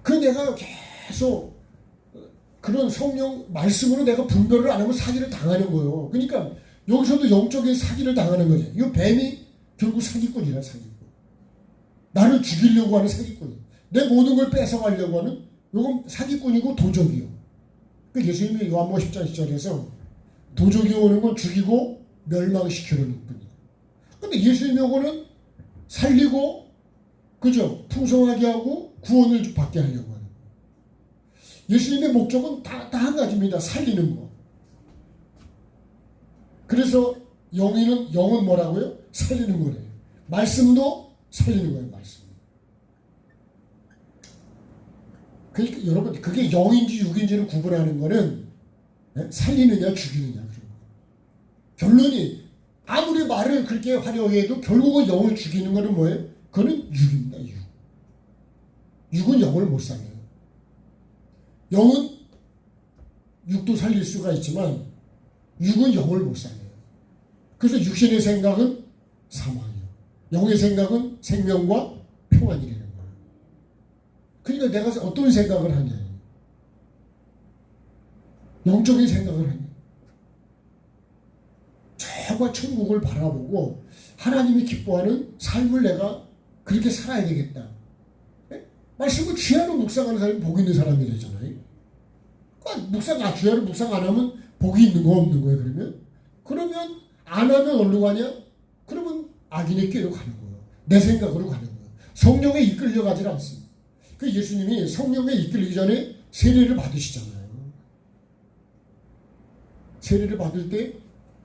그 내가 계속 그런 성령 말씀으로 내가 분별을 안 하면 사기를 당하는 거예요. 그러니까 여기서도 영적인 사기를 당하는 거죠. 이 뱀이 결국 사기꾼이라, 사기꾼. 나를 죽이려고 하는 사기꾼. 내 모든 걸 뺏어가려고 하는, 요건 사기꾼이고 도적이요. 그 예수님이 요한복음 10장 10절에서 도적이 오는 건 죽이고 멸망시키려는 뿐이에요. 근데 예수님이 요거는 살리고, 그죠? 풍성하게 하고 구원을 받게 하려고 하는 거예요. 예수님의 목적은 다 한 가지입니다. 살리는 거. 그래서 영은 뭐라고요? 살리는 거래요. 말씀도 살리는 거예요. 말씀. 그러니까 여러분, 그게 영인지 육인지를 구분하는 거는 살리느냐 죽이느냐 그런 거예요. 결론이 아무리 말을 그렇게 화려하게 해도 결국은 영을 죽이는 거는 뭐예요? 그거는 육입니다. 육은 영을 못 살려요. 영은 육도 살릴 수가 있지만 육은 영을 못 살려요. 그래서 육신의 생각은 사망이에요. 영의 생각은 생명과 평안이라는 거예요. 그러니까 내가 어떤 생각을 하냐. 영적인 생각을 하냐. 저가 천국을 바라보고 하나님이 기뻐하는 삶을 내가 그렇게 살아야 되겠다. 말씀을 주야로 묵상하는 사람이 복이 있는 사람이 되잖아요. 주야로 묵상 안 하면 복이 있는 거 없는 거예요. 그러면 안 하면 어디로 가냐? 그러면 악인의 꾀로 가는 거예요. 내 생각으로 가는 거예요. 성령에 이끌려가지 않습니다. 그 예수님이 성령에 이끌리기 전에 세례를 받으시잖아요. 세례를 받을 때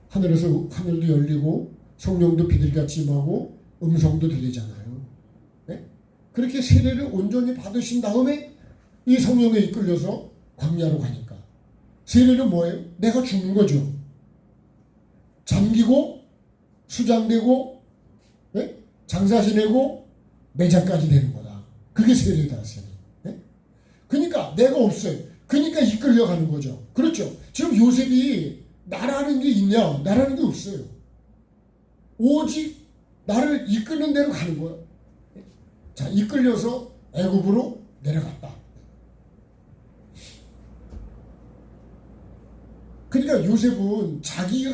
하늘에서 하늘도 열리고 성령도 비둘기같이 임하고 음성도 들리잖아요. 네? 그렇게 세례를 온전히 받으신 다음에 이 성령에 이끌려서 광야로 가니까 세례는 뭐예요? 내가 죽는 거죠. 잠기고 수장되고 네? 장사 지내고 매장까지 되는 거다. 그게 세례다. 세례. 네? 그러니까 내가 없어요. 그러니까 이끌려가는 거죠. 그렇죠. 지금 요셉이 나라는 게 있냐? 나라는 게 없어요. 오직 나를 이끄는 대로 가는 거야. 자, 이끌려서 애굽으로 내려갔다. 그러니까 요셉은 자기에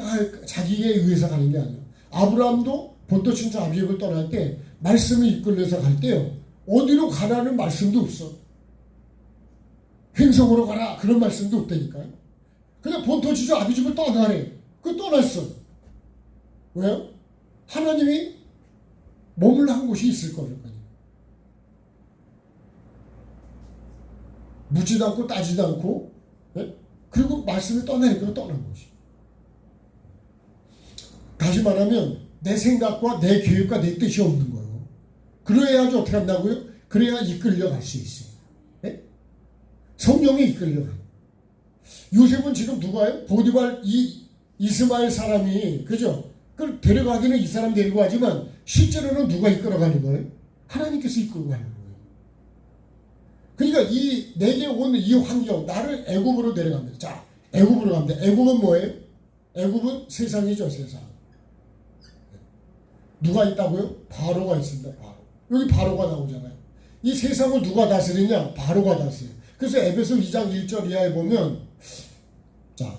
의해서 가는 게 아니야. 아브라함도 본토 친척 아비집을 떠날 때 말씀을 이끌려서 갈 때요, 어디로 가라는 말씀도 없어. 횡성으로 가라 그런 말씀도 없다니까요. 그냥 본토 친척 아비집을 떠나래. 그 떠났어. 왜요? 하나님이 머물러 한 곳이 있을 거니까요. 묻지도 않고 따지도 않고, 네? 그리고 말씀을 떠나니까 떠난 거지. 다시 말하면 내 생각과 내 계획과 내 뜻이 없는 거예요. 그래야지 어떻게 한다고요? 그래야 이끌려 갈 수 있어요. 네? 성령이 이끌려 가요. 요셉은 지금 누가요? 보디발 이스마엘 사람이, 그죠? 그걸 데려가기는 이 사람 데리고 가지만 실제로는 누가 이끌어가는 거예요? 하나님께서 이끌고 가는 거예요. 그러니까 내게 온 이 환경, 나를 애굽으로 데려갑니다. 자, 애굽으로 갑니다. 애굽은 뭐예요? 애굽은 세상이죠, 세상. 누가 있다고요? 바로가 있습니다. 바로. 여기 바로가 나오잖아요. 이 세상을 누가 다스리냐? 바로가 다스려요. 그래서 에베소 2장 1절 이하에 보면, 자,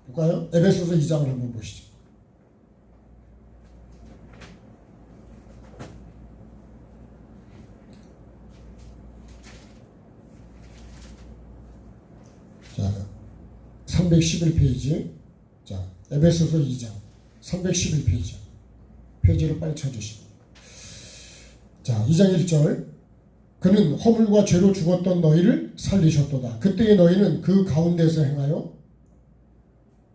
볼까요? 에베소서 2장을 한번 보시죠. 자, 311페이지. 자, 에베소서 2장 311페이지. 페이지를 빨리 찾으시고. 자, 2장 1절. 그는 허물과 죄로 죽었던 너희를 살리셨도다. 그때의 너희는 그 가운데서 행하여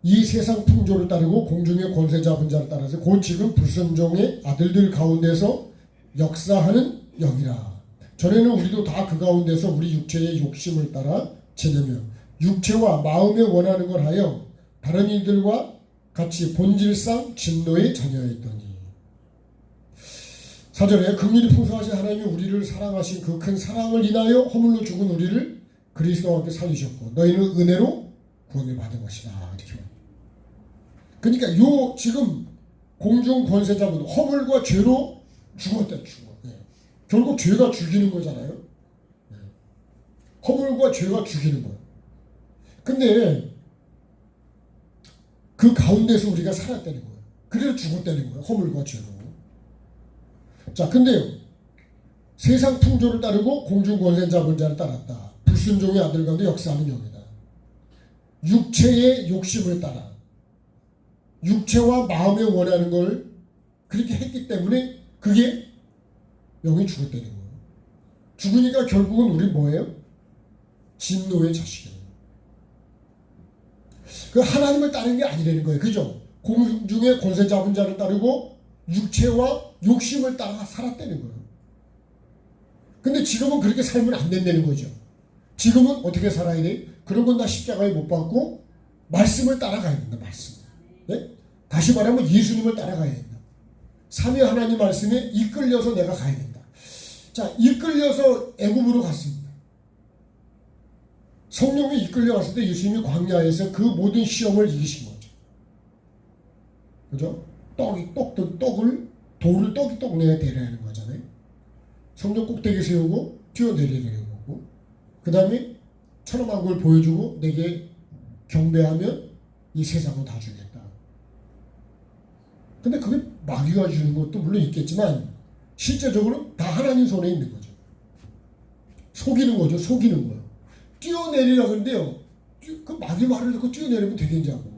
이 세상 풍조를 따르고 공중의 권세 잡은 자를 따라서 곧 지금 불순종의 아들들 가운데서 역사하는 영이라. 전에는 우리도 다 그 가운데서 우리 육체의 욕심을 따라 지내며 육체와 마음에 원하는 걸 하여 다른 이들과 같이 본질상 진노의 자녀였더니. 4절에 긍휼이 풍성하신 하나님이 우리를 사랑하신 그 큰 사랑을 인하여 허물로 죽은 우리를 그리스도와 함께 살리셨고 너희는 은혜로 구원을 받은 것이다. 이렇게. 그러니까 요 지금 공중 권세자분 허물과 죄로 죽었다. 죽어. 네. 결국 죄가 죽이는 거잖아요. 네. 허물과 죄가 죽이는 거예요. 근데 그 가운데서 우리가 살았다는 거예요. 그래서 죽었다는 거예요. 허물과 죄로. 자, 근데요, 세상 풍조를 따르고 공중 권세 잡은 자를 따랐다. 불순종의 아들 가운데 역사하는 영이다. 육체의 욕심을 따라 육체와 마음에 원하는 걸 그렇게 했기 때문에 그게 영이 죽었다는 거예요. 죽으니까 결국은 우리 뭐예요? 진노의 자식이에요. 그 하나님을 따르는 게 아니라는 거예요. 그죠? 공중의 권세 잡은 자를 따르고 육체와 욕심을 따라 살았다는 거예요. 근데 지금은 그렇게 살면 안 된다는 거죠. 지금은 어떻게 살아야 돼? 그런 건 다 십자가에 못 박고 말씀을 따라가야 된다. 말씀. 네? 다시 말하면 예수님을 따라가야 된다. 삼위 하나님 말씀에 이끌려서 내가 가야 된다. 자, 이끌려서 애굽으로 갔습니다. 성령이 이끌려갔을 때 예수님이 광야에서 그 모든 시험을 이기신 거죠. 그죠? 돌을 떡이 내야 되라는 거잖아요. 성령 꼭대기 세우고 뛰어내리려는 거고, 그 다음에 천엄한 걸 보여주고 내게 경배하면 이 세상을 다 주겠다. 근데 그게 마귀가 주는 것도 물론 있겠지만 실제적으로 다 하나님 손에 있는 거죠. 속이는 거죠. 속이는 거예요. 뛰어내리라고 하는데요, 그 마귀 말을 듣고 뛰어내리면 되겠냐고.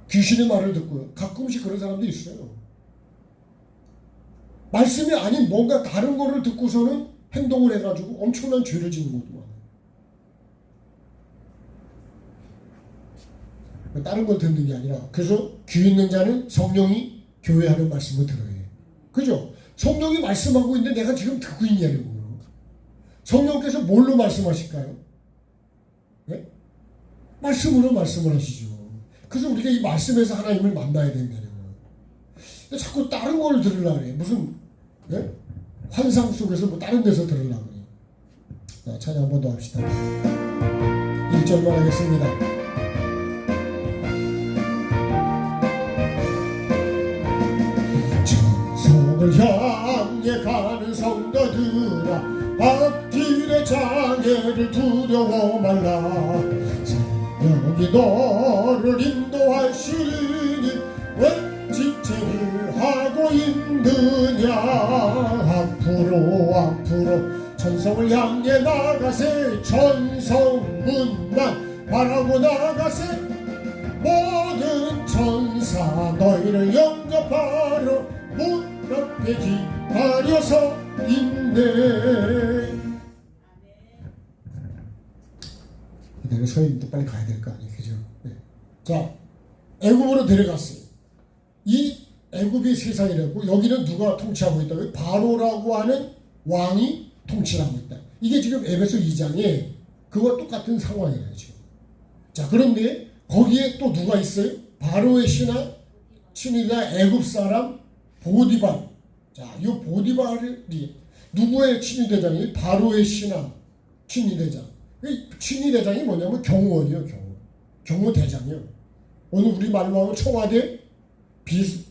귀신의 말을 듣고요. 가끔씩 그런 사람도 있어요. 말씀이 아닌 뭔가 다른 거를 듣고서는 행동을 해가지고 엄청난 죄를 짓는 것도 많아요. 다른 걸 듣는 게 아니라, 그래서 귀 있는 자는 성령이 교회하는 말씀을 들어야 해요. 그죠? 성령이 말씀하고 있는데 내가 지금 듣고 있냐는 거예요. 성령께서 뭘로 말씀하실까요? 네? 말씀으로 말씀을 하시죠. 그래서 우리가 이 말씀에서 하나님을 만나야 된다는 거예요. 근데 자꾸 다른 걸 들으려고 그래. 무슨, 네? 환상 속에서 뭐 다른 데서 들으려고 그래. 자, 찬양 한 번 더 합시다. 1절만 하겠습니다. 천국을 향해 가는 성도들아, 앞길의 장애를 두려워 말라. 성령이 너를 인도하시니 왜 지체를 하고 있느냐. 앞으로 천성을 향해 나가세. 천성문만 바라고 나가세. 모든 천사 너희를 영접하러 문 앞에 기다려서 있네. 내가 서인도 빨리 가야 될 거 아니에요, 그죠? 네. 자, 애굽으로 데려갔어요. 이 애굽이 세상이라고, 여기는 누가 통치하고 있다고요? 바로라고 하는 왕이 통치를 하고 있다. 이게 지금 에베소 2장에 그와 똑같은 상황이에요, 지금. 자, 그런데 거기에 또 누가 있어요? 바로의 신하, 친이다 애굽 사람 보디발. 자, 이 보디발이 누구의 친위대장이? 바로의 신하, 친위대장. 이 친위대장이 뭐냐면 경호원이요, 경호. 경호대장이요. 오늘 우리 말로 하면 청와대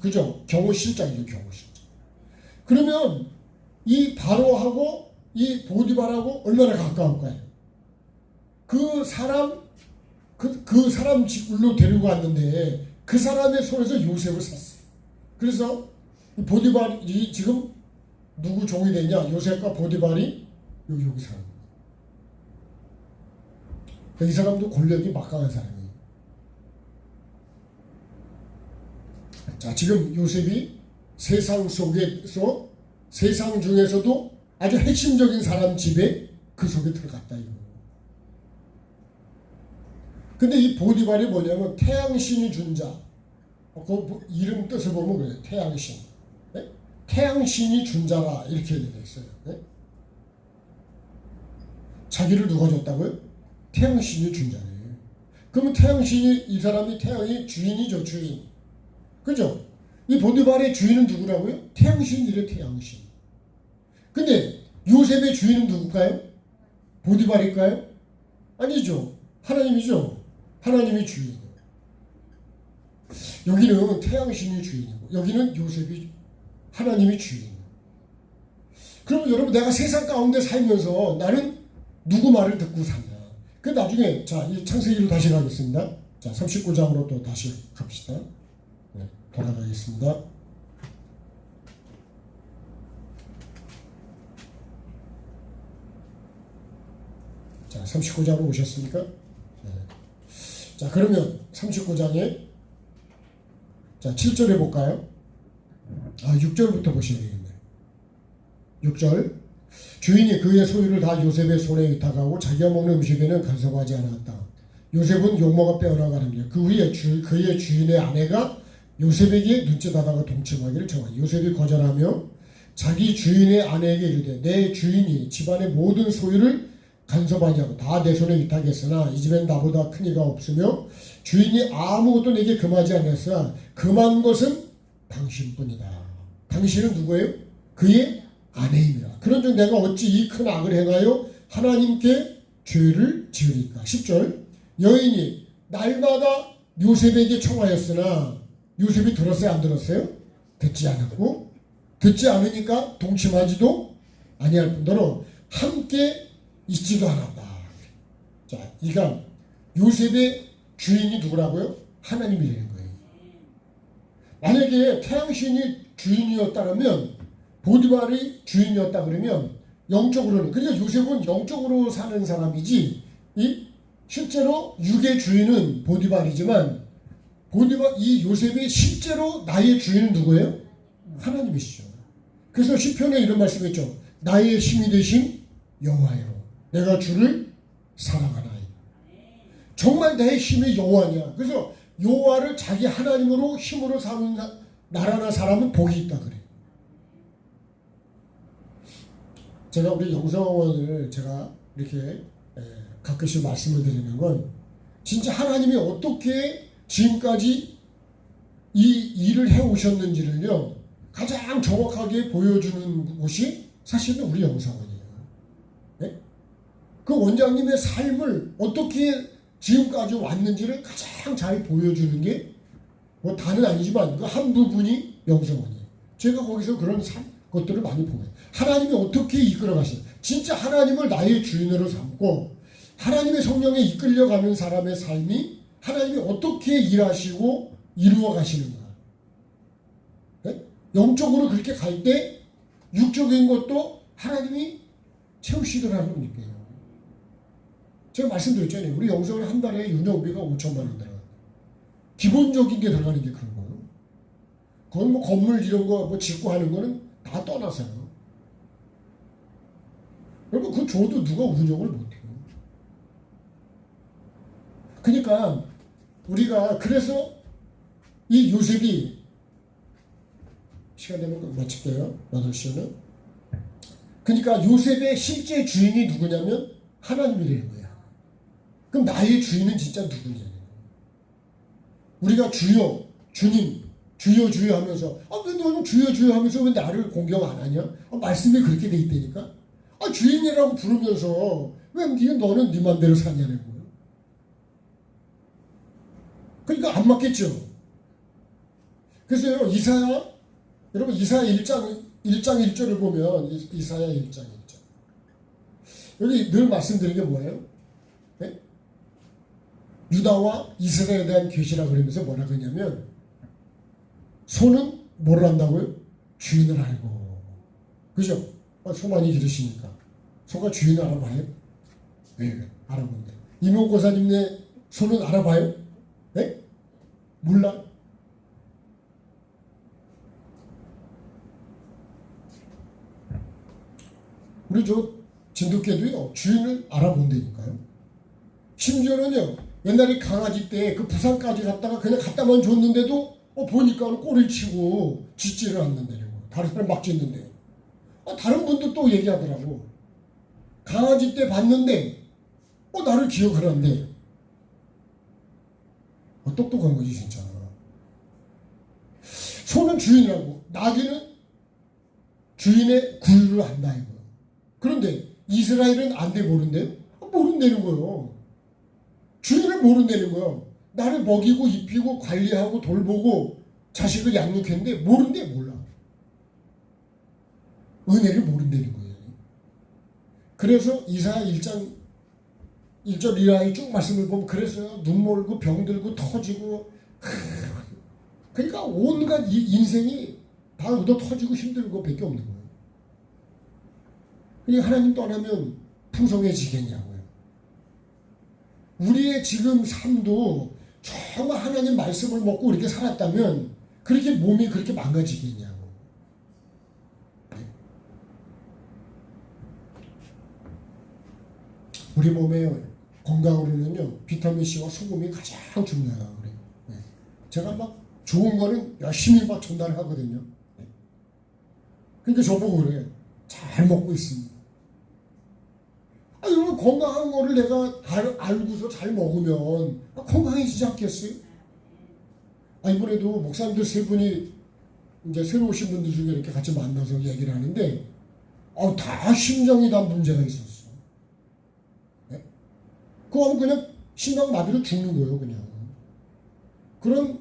그죠? 경호실장이죠, 경호실장. 그러면 이 바로하고 이 보디발하고 얼마나 가까울까요? 그 사람 집으로 데리고 왔는데 그 사람의 손에서 요셉을 샀어요. 그래서 보디발이 지금 누구 종이 되냐? 요셉과 보디발이 여기 사람. 이 사람도 권력이 막강한 사람이에요. 자, 지금 요셉이 세상 속에서, 세상 중에서도 아주 핵심적인 사람 집에 그 속에 들어갔다 이거. 근데 이 보디발이 뭐냐면 태양신이 준 자. 그 이름 뜻을 보면 그래요. 태양신. 네? 태양신이 준 자라 이렇게 되어 있어요. 네? 자기를 누가 줬다고요? 태양신이 준 자래요. 그러면 태양신이, 이 사람이 태양의 주인이죠, 주인. 그죠? 이 보디발의 주인은 누구라고요? 태양신이래, 태양신. 근데 요셉의 주인은 누굴까요? 보디발일까요? 아니죠. 하나님이죠. 하나님이 주인이고. 여기는 태양신이 주인이고 여기는 요셉이, 하나님이 주인이고. 그럼 여러분, 내가 세상 가운데 살면서 나는 누구 말을 듣고 사냐. 그 나중에, 자, 이 창세기로 다시 가겠습니다. 자, 39장으로 또 다시 갑시다. 네, 돌아가겠습니다. 자, 39장으로 오셨습니까? 네. 자, 그러면 39장에 자, 7절 해볼까요? 6절부터 보셔야 되겠네. 6절. 주인이 그의 소유를 다 요셉의 손에 위탁하고 자기가 먹는 음식에는 간섭하지 않았다. 요셉은 용모가 빼어나가는데 그 후에 그의 주인의 아내가 요셉에게 눈짓하다가 동침하기를 청하니 요셉이 거절하며 자기 주인의 아내에게 이르되 내 주인이 집안의 모든 소유를 간섭하냐고 다 내 손에 위탁했으나 이 집엔 나보다 큰 이가 없으며 주인이 아무것도 내게 금하지 않았으나 금한 것은 당신뿐이다. 당신은 누구예요? 그의 아내입니다. 그런즉 내가 어찌 이 큰 악을 행하여 하나님께 죄를 지으리까. 10절. 여인이 날마다 요셉에게 청하였으나 요셉이 들었어요, 안 들었어요? 듣지 않았고, 듣지 않으니까 동침하지도 아니할 뿐더러 함께 있지도 않았다. 자, 이가 요셉의 주인이 누구라고요? 하나님이라는 거예요. 만약에 태양신이 주인이었다면, 보디발이 주인이었다 그러면 영적으로는, 그러니까 요셉은 영적으로 사는 사람이지, 실제로 육의 주인은 보디발이지만 이 요셉이 실제로 나의 주인은 누구예요? 하나님이시죠. 그래서 시편에 이런 말씀했죠. 나의 힘이 되신 여호와여, 내가 주를 사랑하나이다. 정말 내 힘이 여호와냐. 그래서 여호와를 자기 하나님으로 힘으로 삼는 나라나 사람은 복이 있다 그래요. 제가 우리 영성원을 제가 이렇게 가끔씩 말씀을 드리는 건 진짜 하나님이 어떻게 지금까지 이 일을 해오셨는지를요 가장 정확하게 보여주는 곳이 사실은 우리 영성원이에요. 네? 그 원장님의 삶을 어떻게 지금까지 왔는지를 가장 잘 보여주는 게 뭐 다는 아니지만 그 한 부분이 영성원이에요. 제가 거기서 그런 것들을 많이 보게. 하나님이 어떻게 이끌어 가시나. 진짜 하나님을 나의 주인으로 삼고 하나님의 성령에 이끌려가는 사람의 삶이 하나님이 어떻게 일하시고 이루어 가시는가. 네? 영적으로 그렇게 갈 때 육적인 것도 하나님이 채우시더라는 거니까요. 제가 말씀드렸잖아요. 우리 영성을 한 달에 운영비가 5천만 원 들어가요. 기본적인 게 들어가는 게 그런 거예요. 그건 뭐 건물 이런 거 뭐 짓고 하는 거는 다 떠나서요. 그리고 그 줘도 누가 운영을 못해요. 그러니까 우리가 그래서 이 요셉이 시간 되면 마칠게요. 8시는. 그러니까 요셉의 실제 주인이 누구냐면 하나님이라는 거야. 그럼 나의 주인은 진짜 누구냐. 우리가 주여, 주님, 주여 주여 하면서 왜 너는 주여 주여 하면서 왜 나를 공경 안 하냐? 말씀이 그렇게 돼 있다니까. 주인이라고 부르면서 왜 너는 네 맘대로 사냐는 거예요. 그러니까 안 맞겠죠. 그래서 이사야, 여러분 이사야 1장 1절을 보면 이사야 1장 1절 여기 늘 말씀드린 게 뭐예요? 네? 유다와 이스라엘에 대한 계시라 그러면서 뭐라 그러냐면 소는 뭘 한다고요? 주인을 알고. 그죠? 소만이 기르시니까 소가 주인을 알아봐요? 네, 알아본대. 이모고사님네 소는 알아봐요? 네? 몰라. 우리 저 진돗개도요 주인을 알아본다니까요. 심지어는요 옛날에 강아지 때 그 부산까지 갔다가 그냥 갖다만 줬는데도 보니까 꼬리를 치고 짖지를 않는다는 거. 다른 사람 막 짖는데. 다른 분도 또 얘기하더라고. 강아지 때 봤는데 나를 기억을 한대. 똑똑한 거지 진짜. 소는 주인이라고, 나귀는 주인의 구유를 안다 이거. 그런데 이스라엘은 안돼 모른대요? 모른다는 거예요. 주인을 모른다는 거예요. 나를 먹이고 입히고 관리하고 돌보고 자식을 양육했는데 모른대 몰라. 은혜를 모른다는 거예요. 그래서 이사야 1장 1절 이하에 쭉 말씀을 보면 그래서 눈 멀고 병들고 터지고 그러니까 온갖 인생이 다 얻어 터지고 힘들고 밖에 없는 거예요. 그러니까 하나님 떠나면 풍성해지겠냐고요. 우리의 지금 삶도 정말 하나님 말씀을 먹고 이렇게 살았다면 그렇게 몸이 그렇게 망가지겠냐고. 우리 몸에 건강으로는요 비타민C와 소금이 가장 중요해요. 제가 막 좋은 거는 열심히 막 전달을 하거든요. 그러니까 저보고 그래. 잘 먹고 있습니다. 여러분 건강한 거를 내가 알고서 잘 먹으면 건강해지지 않겠어요? 이번에도 목사님들 3분이 이제 새로 오신 분들 중에 이렇게 같이 만나서 얘기를 하는데 다 심장이 다 문제가 있었어. 네? 그거 하면 그냥 심장마비로 죽는 거예요 그냥. 그런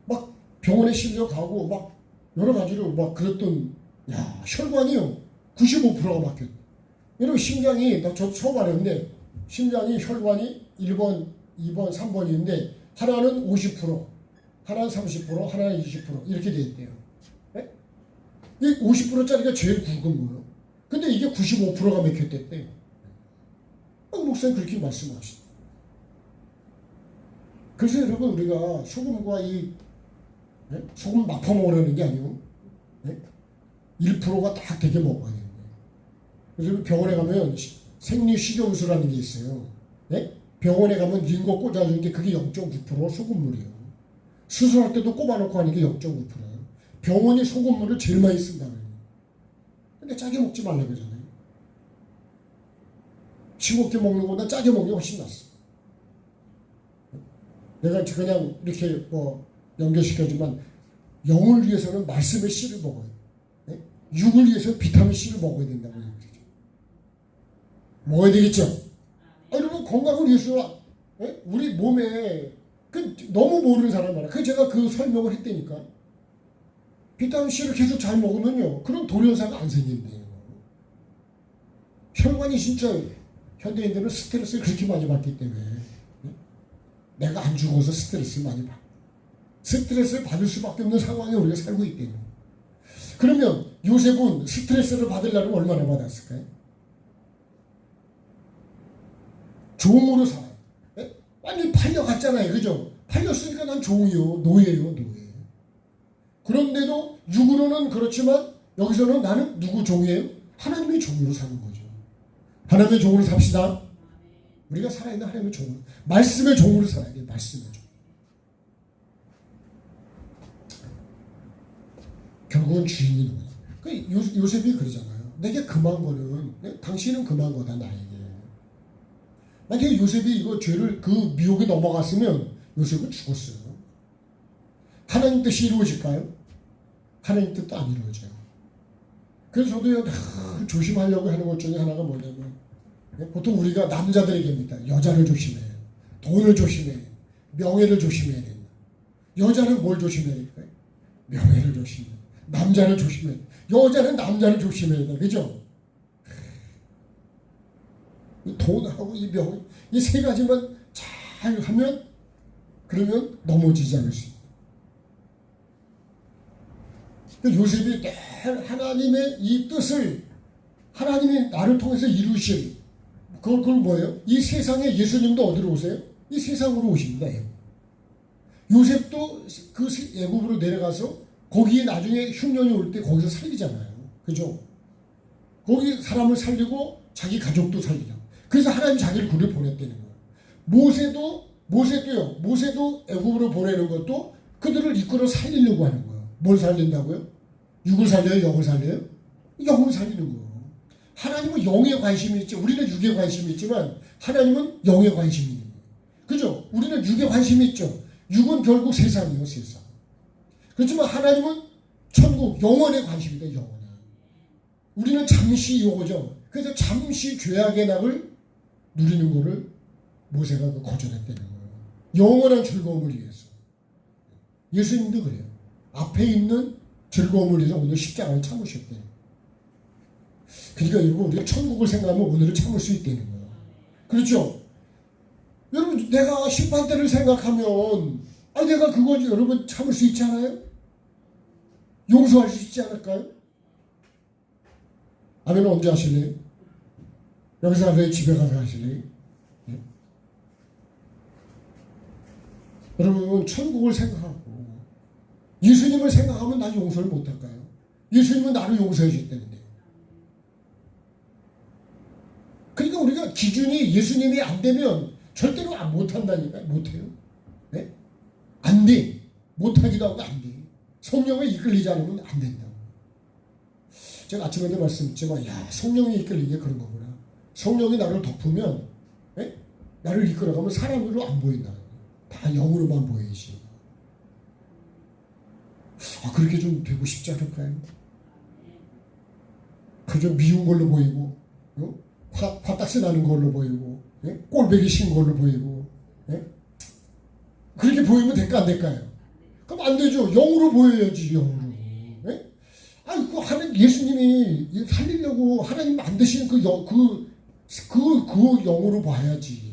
막 병원에 실려가고 막 여러 가지로 막 그랬던 혈관이요 95%가 막혔대. 여러분 심장이 저 처음 알았는데 심장이 혈관이 1번, 2번, 3번인데 하나는 50%, 하나는 30%, 하나는 20% 이렇게 돼 있대요. 네? 이 50%짜리가 제일 굵은 거예요. 근데 이게 95%가 막혔댔대. 목사님 그렇게 말씀하시죠. 그래서 여러분 우리가 소금과 소금 막 퍼먹으라는 게 아니고 1%가 딱 되게 먹어야 돼요. 그래서 병원에 가면 생리식염수라는 게 있어요. 네? 병원에 가면 링거 꽂아주는 게 그게 0.9% 소금물이에요. 수술할 때도 꼽아놓고 하는 게 0.9%예요. 병원이 소금물을 제일 많이 쓴다 그래요. 근데 짜게 먹지 말라 그러잖아요. 싱겁게 먹는 것보다 짜게 먹는 게 훨씬 낫어. 내가 그냥 이렇게 연결시켜주면 영을 위해서는 말씀의 씨를 먹어요. 네? 육을 위해서는 비타민 C를 먹어야 된다고 얘기해요. 먹어야 되겠죠? 여러분 건강을 위해서 우리 몸에 너무 모르는 사람 많아. 제가 그 설명을 했다니까. 비타민C를 계속 잘 먹으면요, 그런 돌연사가 안 생긴대요. 혈관이 진짜 현대인들은 스트레스를 그렇게 많이 받기 때문에 내가 안 죽어서 스트레스를 많이 받고 스트레스를 받을 수밖에 없는 상황에 우리가 살고 있대요. 그러면 요셉은 스트레스를 받으려면 얼마나 받았을까요? 종으로 살아요. 완전히 팔려갔잖아요. 그죠? 팔렸으니까 난 종이요. 노예요. 노예. 그런데도 육으로는 그렇지만 여기서는 나는 누구 종이에요? 하나님의 종으로 사는 거죠. 하나님의 종으로 삽시다. 우리가 살아있는 하나님의 종으로, 말씀의 종으로 살아야 돼요. 말씀의 종. 결국은 주인이 누구예요? 그 요셉이 그러잖아요. 내게 금한 거는, 당신은 금한 거다 나에게. 만약에 요셉이 이거 죄를, 그 미혹에 넘어갔으면 요셉은 죽었어요. 하나님 뜻이 이루어질까요? 하나님 뜻도 안 이루어져요. 그래서 저도 조심하려고 하는 것 중에 하나가 뭐냐면, 보통 우리가 남자들에게입니다. 여자를 조심해요. 돈을 조심해요. 명예를 조심해야 된다. 여자는 뭘 조심해야 될까요? 명예를 조심해요. 남자를 조심해야 돼요. 여자는 남자를 조심해야 돼요. 그죠? 이 돈하고 이 명예, 이 세 가지만 잘 하면, 그러면 넘어지지 않을 수 있어요. 요셉이 늘 하나님의 이 뜻을, 하나님이 나를 통해서 이루실, 그걸 뭐예요? 이 세상에 예수님도 어디로 오세요? 이 세상으로 오십니다. 요셉도 그 애굽으로 내려가서 거기에 나중에 흉년이 올 때 거기서 살리잖아요. 그죠? 거기 사람을 살리고 자기 가족도 살리죠. 그래서 하나님 자기를 그를 보냈다는 거예요. 모세도 애굽으로 보내는 것도 그들을 이끌어 살리려고 하는 거예요. 뭘 살린다고요? 육을 살려요? 영을 살려요? 영을 살리는 거예요. 하나님은 영에 관심이 있지, 우리는 육에 관심이 있지만 하나님은 영에 관심이 있는 거예요. 그죠? 우리는 육에 관심이 있죠. 육은 결국 세상이에요. 세상. 그렇지만 하나님은 천국, 영원에 관심이다. 영원에. 우리는 잠시 요거죠. 그래서 잠시 죄악의 낙을 누리는 거를 모세가 거절했다는 거예요. 영원한 즐거움을 위해서. 예수님도 그래요. 앞에 있는 즐거움을 위해서 오늘 십자가를 참으셨대요. 그러니까 여러분, 우리가 천국을 생각하면 오늘은 참을 수 있다는 거예요. 그렇죠? 여러분, 내가 심판대를 생각하면 내가 그거 여러분 참을 수 있지 않아요? 용서할 수 있지 않을까요? 아멘. 언제 하실래요? 여기서 하실래요? 집에 가서 하실래요? 네? 여러분, 천국을 생각하고 예수님을 생각하면 난 용서를 못할까요? 예수님은 나를 용서해 주셨다는데. 그러니까 우리가 기준이 예수님이 안 되면 절대로 못한다니까요. 못해요. 네? 안 돼. 못하기도 하고 안 돼. 성령에 이끌리지 않으면 안 된다고. 제가 아침에도 말씀드렸지만, 성령이 이끌리게 그런 거구나. 성령이 나를 덮으면, 나를 이끌어가면 사람으로 안 보인다. 다 영으로만 보이지. 그렇게 좀 되고 싶지 않을까요? 그저 미운 걸로 보이고, 화딱지 나는 걸로 보이고, 꼴배기 신 걸로 보이고, 그렇게 보이면 될까 안 될까요? 그럼 안 되죠. 영으로 보여야지. 영으로. 그 하나님, 예수님이 살리려고 하나님 만드신 그 영으로 봐야지.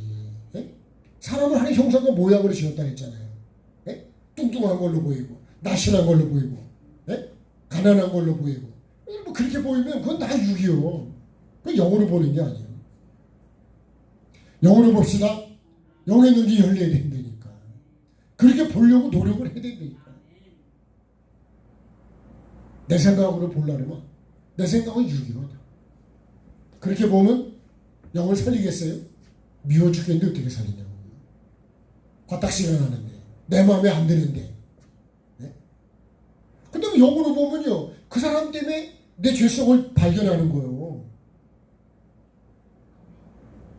사람을 하나님 형상과 모양으로 지었다 했잖아요. 뚱뚱한 걸로 보이고, 날씬한 걸로 보이고, 가난한 걸로 보이고. 뭐 그렇게 보이면 그건 다 육이요. 그 영으로 보는 게 아니에요. 영으로 봅시다. 영의 눈이 열려야 된다니까. 그렇게 보려고 노력을 해야 된다니까. 내 생각으로 보려면 내 생각은 육이거든. 그렇게 보면 영을 살리겠어요? 미워 죽겠는데 어떻게 살리냐고. 화딱지가 나는데, 내 마음에 안 드는데. 근데 영으로 보면요, 그 사람 때문에 내 죄성을 발견하는 거예요.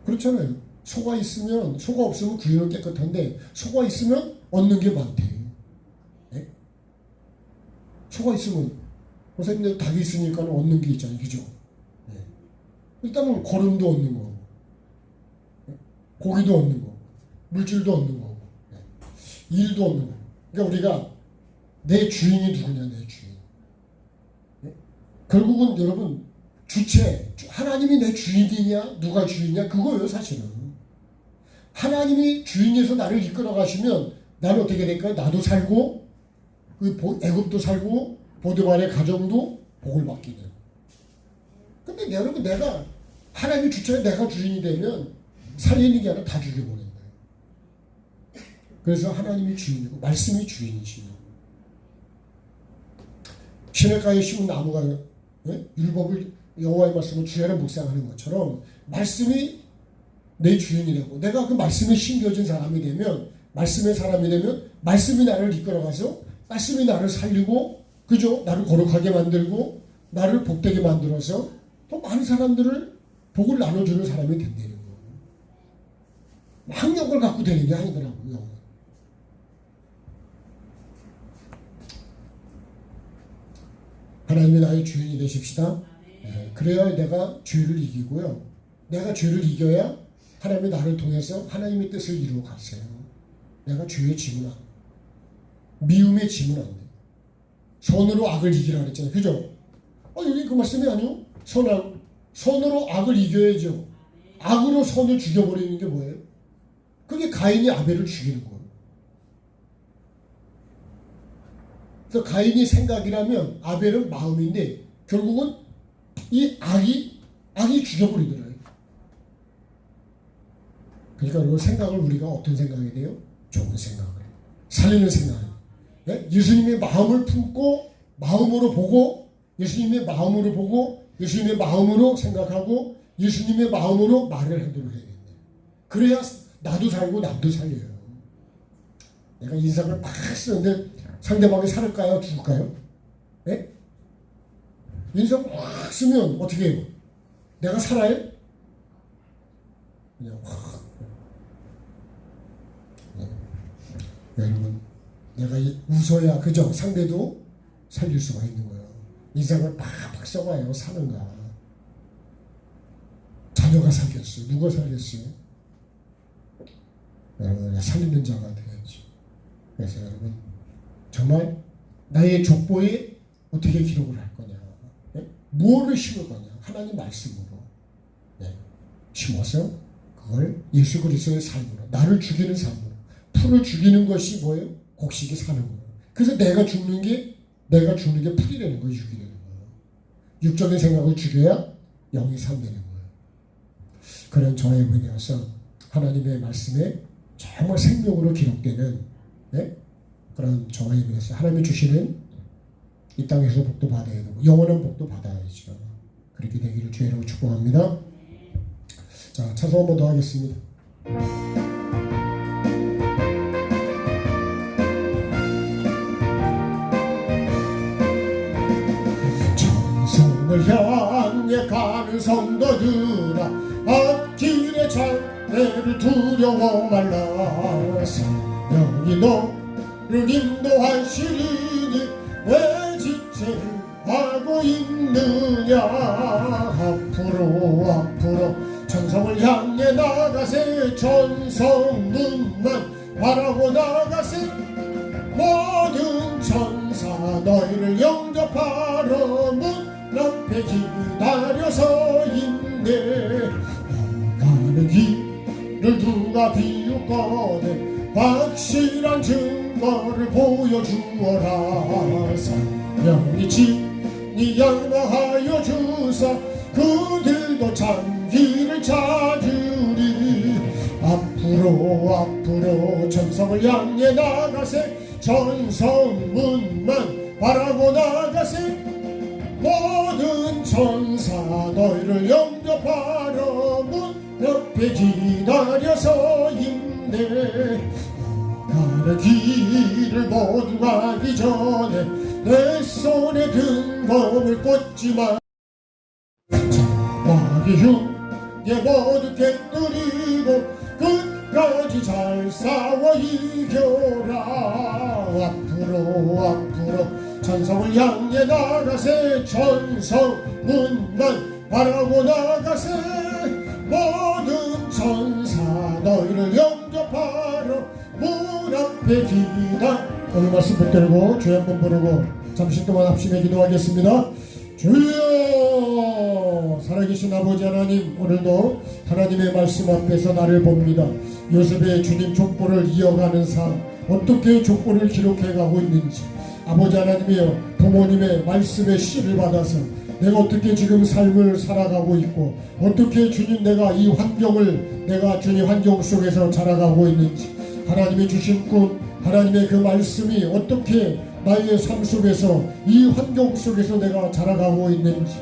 그렇잖아요. 소가 있으면, 소가 없으면 구유는 깨끗한데, 소가 있으면 얻는 게 많대. 소가 있으면, 선생님들 닭이 있으니까 얻는 게 있잖아요. 그죠? 일단은 거름도 얻는 거고, 고기도 얻는 거고, 물질도 얻는 거고, 일도 얻는 거고. 그러니까 우리가 내 주인이 누구냐, 내 주인. 결국은 여러분 주체, 하나님이 내 주인이냐 누가 주인이냐 그거예요 사실은. 하나님이 주인에서 나를 이끌어 가시면 나는 어떻게 될까요? 나도 살고 애굽도 살고 보드발의 가정도 복을 받게 돼요. 근데 여러분 내가 하나님이 주체에 내가 주인이 되면 살리는 게 아니라 다 죽여버리는 거예요. 그래서 하나님이 주인이고 말씀이 주인이시요. 시냇가에 심은 나무가 율법을 여호와의 말씀을 주야로 묵상하는 것처럼 말씀이 내 주인이 되고 내가 그 말씀에 심겨진 사람이 되면 말씀의 사람이 되면 말씀이 나를 이끌어가서 말씀이 나를 살리고 그죠? 나를 거룩하게 만들고 나를 복되게 만들어서 더 많은 사람들을 복을 나눠주는 사람이 된다는 거예요. 학력을 갖고 되는 게 아니더라고요. 하나님이 나의 주인이 되십시다. 그래야 내가 죄를 이기고요. 내가 죄를 이겨야 하나님이 나를 통해서 하나님의 뜻을 이루어 가세요. 내가 죄의 짐은 안 돼. 미움의 짐은 안 돼. 선으로 악을 이기라 그랬잖아요. 그죠? 여기 그 말씀이 아니요. 선으로 악을 이겨야죠. 악으로 선을 죽여버리는 게 뭐예요? 그게 가인이 아벨을 죽이는 거예요. 그래서 가인이 생각이라면 아벨은 마음인데 결국은 이 악이 죽여버리더라고요. 그러니까 여러분 생각을 우리가 어떤 생각이 돼요? 좋은 생각을 살리는 생각을. 네? 예수님의 마음을 품고 마음으로 보고 예수님의 마음으로 보고 예수님의 마음으로 생각하고 예수님의 마음으로 말을 하도록 해야 됩니다. 그래야 나도 살고 남도 살려요. 내가 인상을 막 쓰는데 상대방이 살을까요? 죽을까요? 네? 인상 막 쓰면 어떻게 해요? 내가 살아요? 그냥 확. 네. 여러분 내가 웃어야 그죠? 상대도 살릴 수가 있는 거예요. 인상을 팍팍 써봐요. 사는가. 자녀가 살겠어요. 누가 살겠어요? 여러분 살리는 자가 되야지. 그래서 여러분 정말 나의 족보에 어떻게 기록을 할 거냐. 네? 무엇을 심을 거냐. 하나님 말씀으로 네. 심어서 그걸 예수 그리스도의 삶으로 나를 죽이는 삶으로 풀을 죽이는 것이 뭐예요? 곡식이 사는 거예요. 그래서 내가 죽는 게 풀이 되는 거예요. 육이 되는 거예요. 육적인 생각을 죽여야 영이 산되는 거예요. 그런 저의 은혜여서 하나님의 말씀에 정말 생명으로 기록되는 네? 그런 저의 은혜여서 하나님이 주시는 이 땅에서 복도 받아야 되고 영원한 복도 받아야죠. 그렇게 되기를 주의로 축복합니다. 자, 찬송 한 번 더 하겠습니다. 정성을 향해 가는 성도들아 앞길의 장애를 두려워 말라. 성령이 너를 인도하시리니 왜 지체를 하고 있느냐. 앞으로 천성을 향해 나가세. 천성문만 바라고 나가세. 모든 천사 너희를 영접하러 문 앞에 기다려서 있네. 가는 길을 누가 비웃거든 확실한 증거를 보여주어라. 성령이 친히 양보하여 주사 그들도 참 길을 찾으리. 앞으로 천성을 향해 나가세. 천성문만 바라고 나가세. 모든 천사 너희를 영접하러 문 옆에 기다려서 있네. 가는 길을 모두 가기 전에 내 손에 든 검을 꽂지 마. 마귀 흉에 모두 깨뜨리고 끝까지 잘 싸워 이겨라. 앞으로 천성을 향해 나가세. 천성문만 바라고 나가세. 모든 천사 너희를 영접하러 문 앞에 오늘 말씀 붙들고 주여 한번 부르고 잠시 동안 합심해 기도하겠습니다. 주여! 살아계신 아버지 하나님, 오늘도 하나님의 말씀 앞에서 나를 봅니다. 요셉의 주님 족보를 이어가는 삶, 어떻게 족보를 기록해 가고 있는지, 아버지 하나님이여, 부모님의 말씀의 씨를 받아서 내가 어떻게 지금 삶을 살아가고 있고, 어떻게 주님 내가 이 환경을 내가 주님 환경 속에서 자라가고 있는지, 하나님이 주신 꿈, 하나님의 그 말씀이 어떻게 나의 삶 속에서 이 환경 속에서 내가 자라가고 있는지,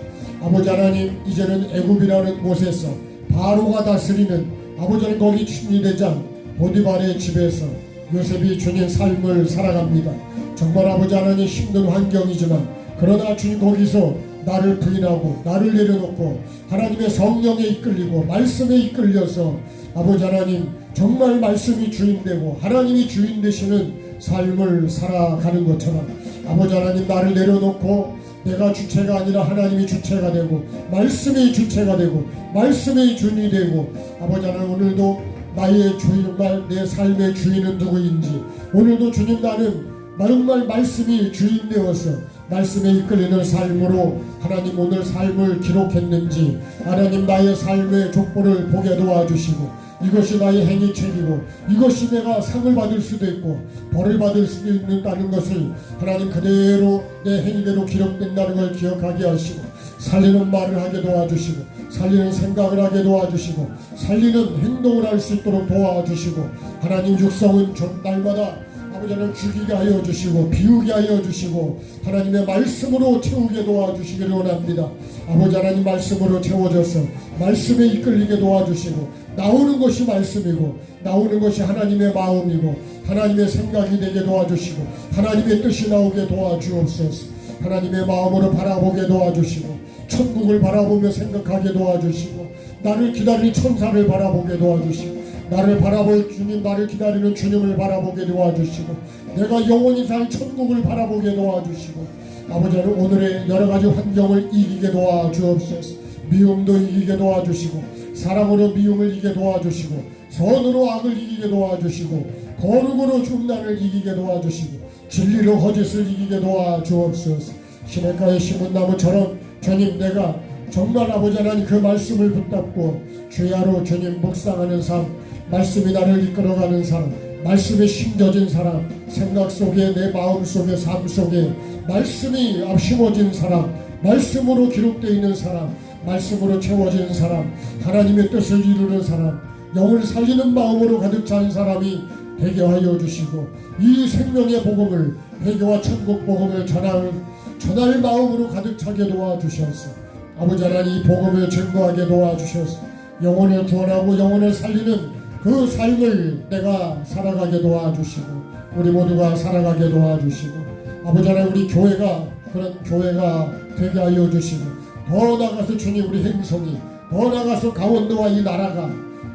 아버지 하나님, 이제는 애굽이라는 곳에서 바로가 다스리는 아버지 하나님 거기 총리대장 보디발의 집에서 요셉이 주님 삶을 살아갑니다. 정말 아버지 하나님 힘든 환경이지만, 그러나 주님 거기서 나를 부인하고 나를 내려놓고 하나님의 성령에 이끌리고 말씀에 이끌려서 아버지 하나님 정말 말씀이 주인되고 하나님이 주인 되시는 삶을 살아가는 것처럼, 아버지 하나님 나를 내려놓고 내가 주체가 아니라 하나님이 주체가 되고 말씀이 주체가 되고 말씀이 주인이 되고, 아버지 하나님 오늘도 나의 주인, 내 삶의 주인은 누구인지, 오늘도 주님 나는 정말 말씀이 주인 되어서 말씀에 이끌리는 삶으로 하나님 오늘 삶을 기록했는지, 하나님 나의 삶의 족보를 보게 도와주시고, 이것이 나의 행위책이고 이것이 내가 상을 받을 수도 있고 벌을 받을 수도 있다는 것을 하나님 그대로 내 행위대로 기록된다는 걸 기억하게 하시고, 살리는 말을 하게 도와주시고 살리는 생각을 하게 도와주시고 살리는 행동을 할 수 있도록 도와주시고, 하나님 육성은 날마다 아버지 하나님 죽이게 하여 주시고 비우게 하여 주시고 하나님의 말씀으로 채우게 도와주시기를 원합니다. 아버지 하나님 말씀으로 채워져서 말씀에 이끌리게 도와주시고, 나오는 것이 말씀이고 나오는 것이 하나님의 마음이고 하나님의 생각이 되게 도와주시고 하나님의 뜻이 나오게 도와주옵소서. 하나님의 마음으로 바라보게 도와주시고 천국을 바라보며 생각하게 도와주시고, 나를 기다리는 천사를 바라보게 도와주시고 나를 바라볼 주님, 나를 기다리는 주님을 바라보게 도와주시고 내가 영원히 살 천국을 바라보게 도와주시고, 아버지 하나님 오늘의 여러가지 환경을 이기게 도와주옵소서. 미움도 이기게 도와주시고 사랑으로 미움을 이기게 도와주시고 선으로 악을 이기게 도와주시고 거룩으로 중난을 이기게 도와주시고 진리로 거짓을 이기게 도와주옵소서. 시냇가에 심은 나무처럼 주님 내가 정말 아버지 하나님 그 말씀을 붙잡고 주야로 주님 묵상하는 삶, 말씀이 나를 이끌어가는 사람, 말씀에 심겨진 사람, 생각 속에 내 마음 속에 삶 속에 말씀이 심어진 사람, 말씀으로 기록되어 있는 사람, 말씀으로 채워지는 사람, 하나님의 뜻을 이루는 사람, 영을 살리는 마음으로 가득 찬 사람이 되게 하여 주시고, 이 생명의 복음을, 회개와 천국 복음을 전할 마음으로 가득 차게 도와주셔서 아버지 하나님 이 복음을 증거하게 도와주셔서 영혼을 구원하고 영혼을 살리는 그 삶을 내가 살아가게 도와주시고 우리 모두가 살아가게 도와주시고, 아버지 하나님 우리 교회가 그런 교회가 되게 하여 주시고, 더 나아가서 주님 우리 행성이, 더 나아가서 강원도와 이 나라가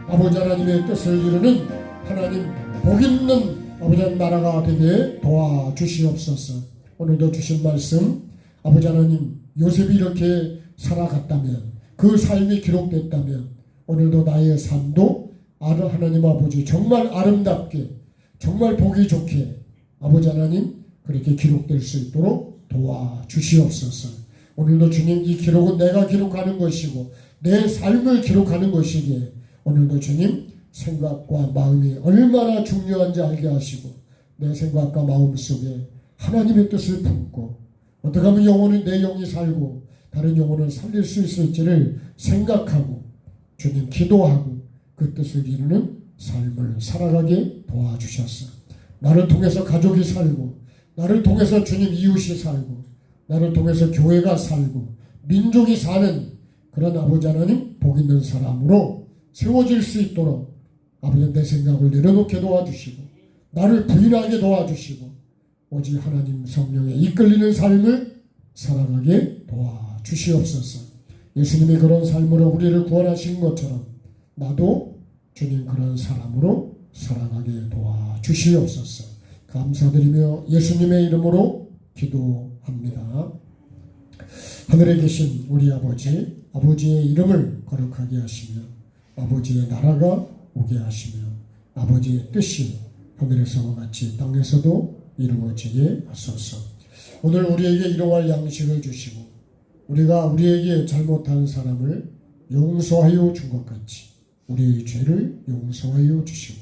아버지 하나님의 뜻을 이루는 하나님 복 있는 아버지 하나님 나라가 되게 도와주시옵소서. 오늘도 주신 말씀, 아버지 하나님 요셉이 이렇게 살아갔다면, 그 삶이 기록됐다면 오늘도 나의 삶도 하나님 아버지 정말 아름답게 정말 보기 좋게 아버지 하나님 그렇게 기록될 수 있도록 도와주시옵소서. 오늘도 주님 이 기록은 내가 기록하는 것이고 내 삶을 기록하는 것이기에 오늘도 주님 생각과 마음이 얼마나 중요한지 알게 하시고 내 생각과 마음 속에 하나님의 뜻을 품고 어떻게 하면 영혼은 내 영이 살고 다른 영혼을 살릴 수 있을지를 생각하고 주님 기도하고 그 뜻을 이루는 삶을 살아가게 도와주셨어. 나를 통해서 가족이 살고 나를 통해서 주님 이웃이 살고 나를 통해서 교회가 살고 민족이 사는 그런 아버지 하나님 복 있는 사람으로 세워질 수 있도록 아버지 내 생각을 내려놓게 도와주시고 나를 부인하게 도와주시고 오직 하나님 성령에 이끌리는 삶을 살아가게 도와주시옵소서. 예수님이 그런 삶으로 우리를 구원하신 것처럼 나도 주님 그런 사람으로 살아가게 도와주시옵소서. 감사드리며 예수님의 이름으로 기도합니다. 하늘에 계신 우리 아버지, 아버지의 이름을 거룩하게 하시며 아버지의 나라가 오게 하시며 아버지의 뜻이 하늘에서와 같이 땅에서도 이루어지게 하소서. 오늘 우리에게 일용할 양식을 주시고 우리가 우리에게 잘못한 사람을 용서하여 준 것 같이 우리의 죄를 용서하여 주시고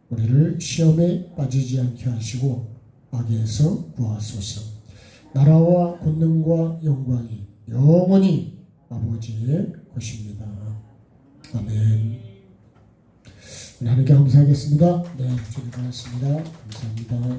우리를 시험에 빠지지 않게 하시고 악에서 구하소서. 나라와 권능과 영광이 영원히 아버지의 것입니다. 아멘. 하나님께 감사하겠습니다. 네, 주님 고맙습니다. 감사합니다.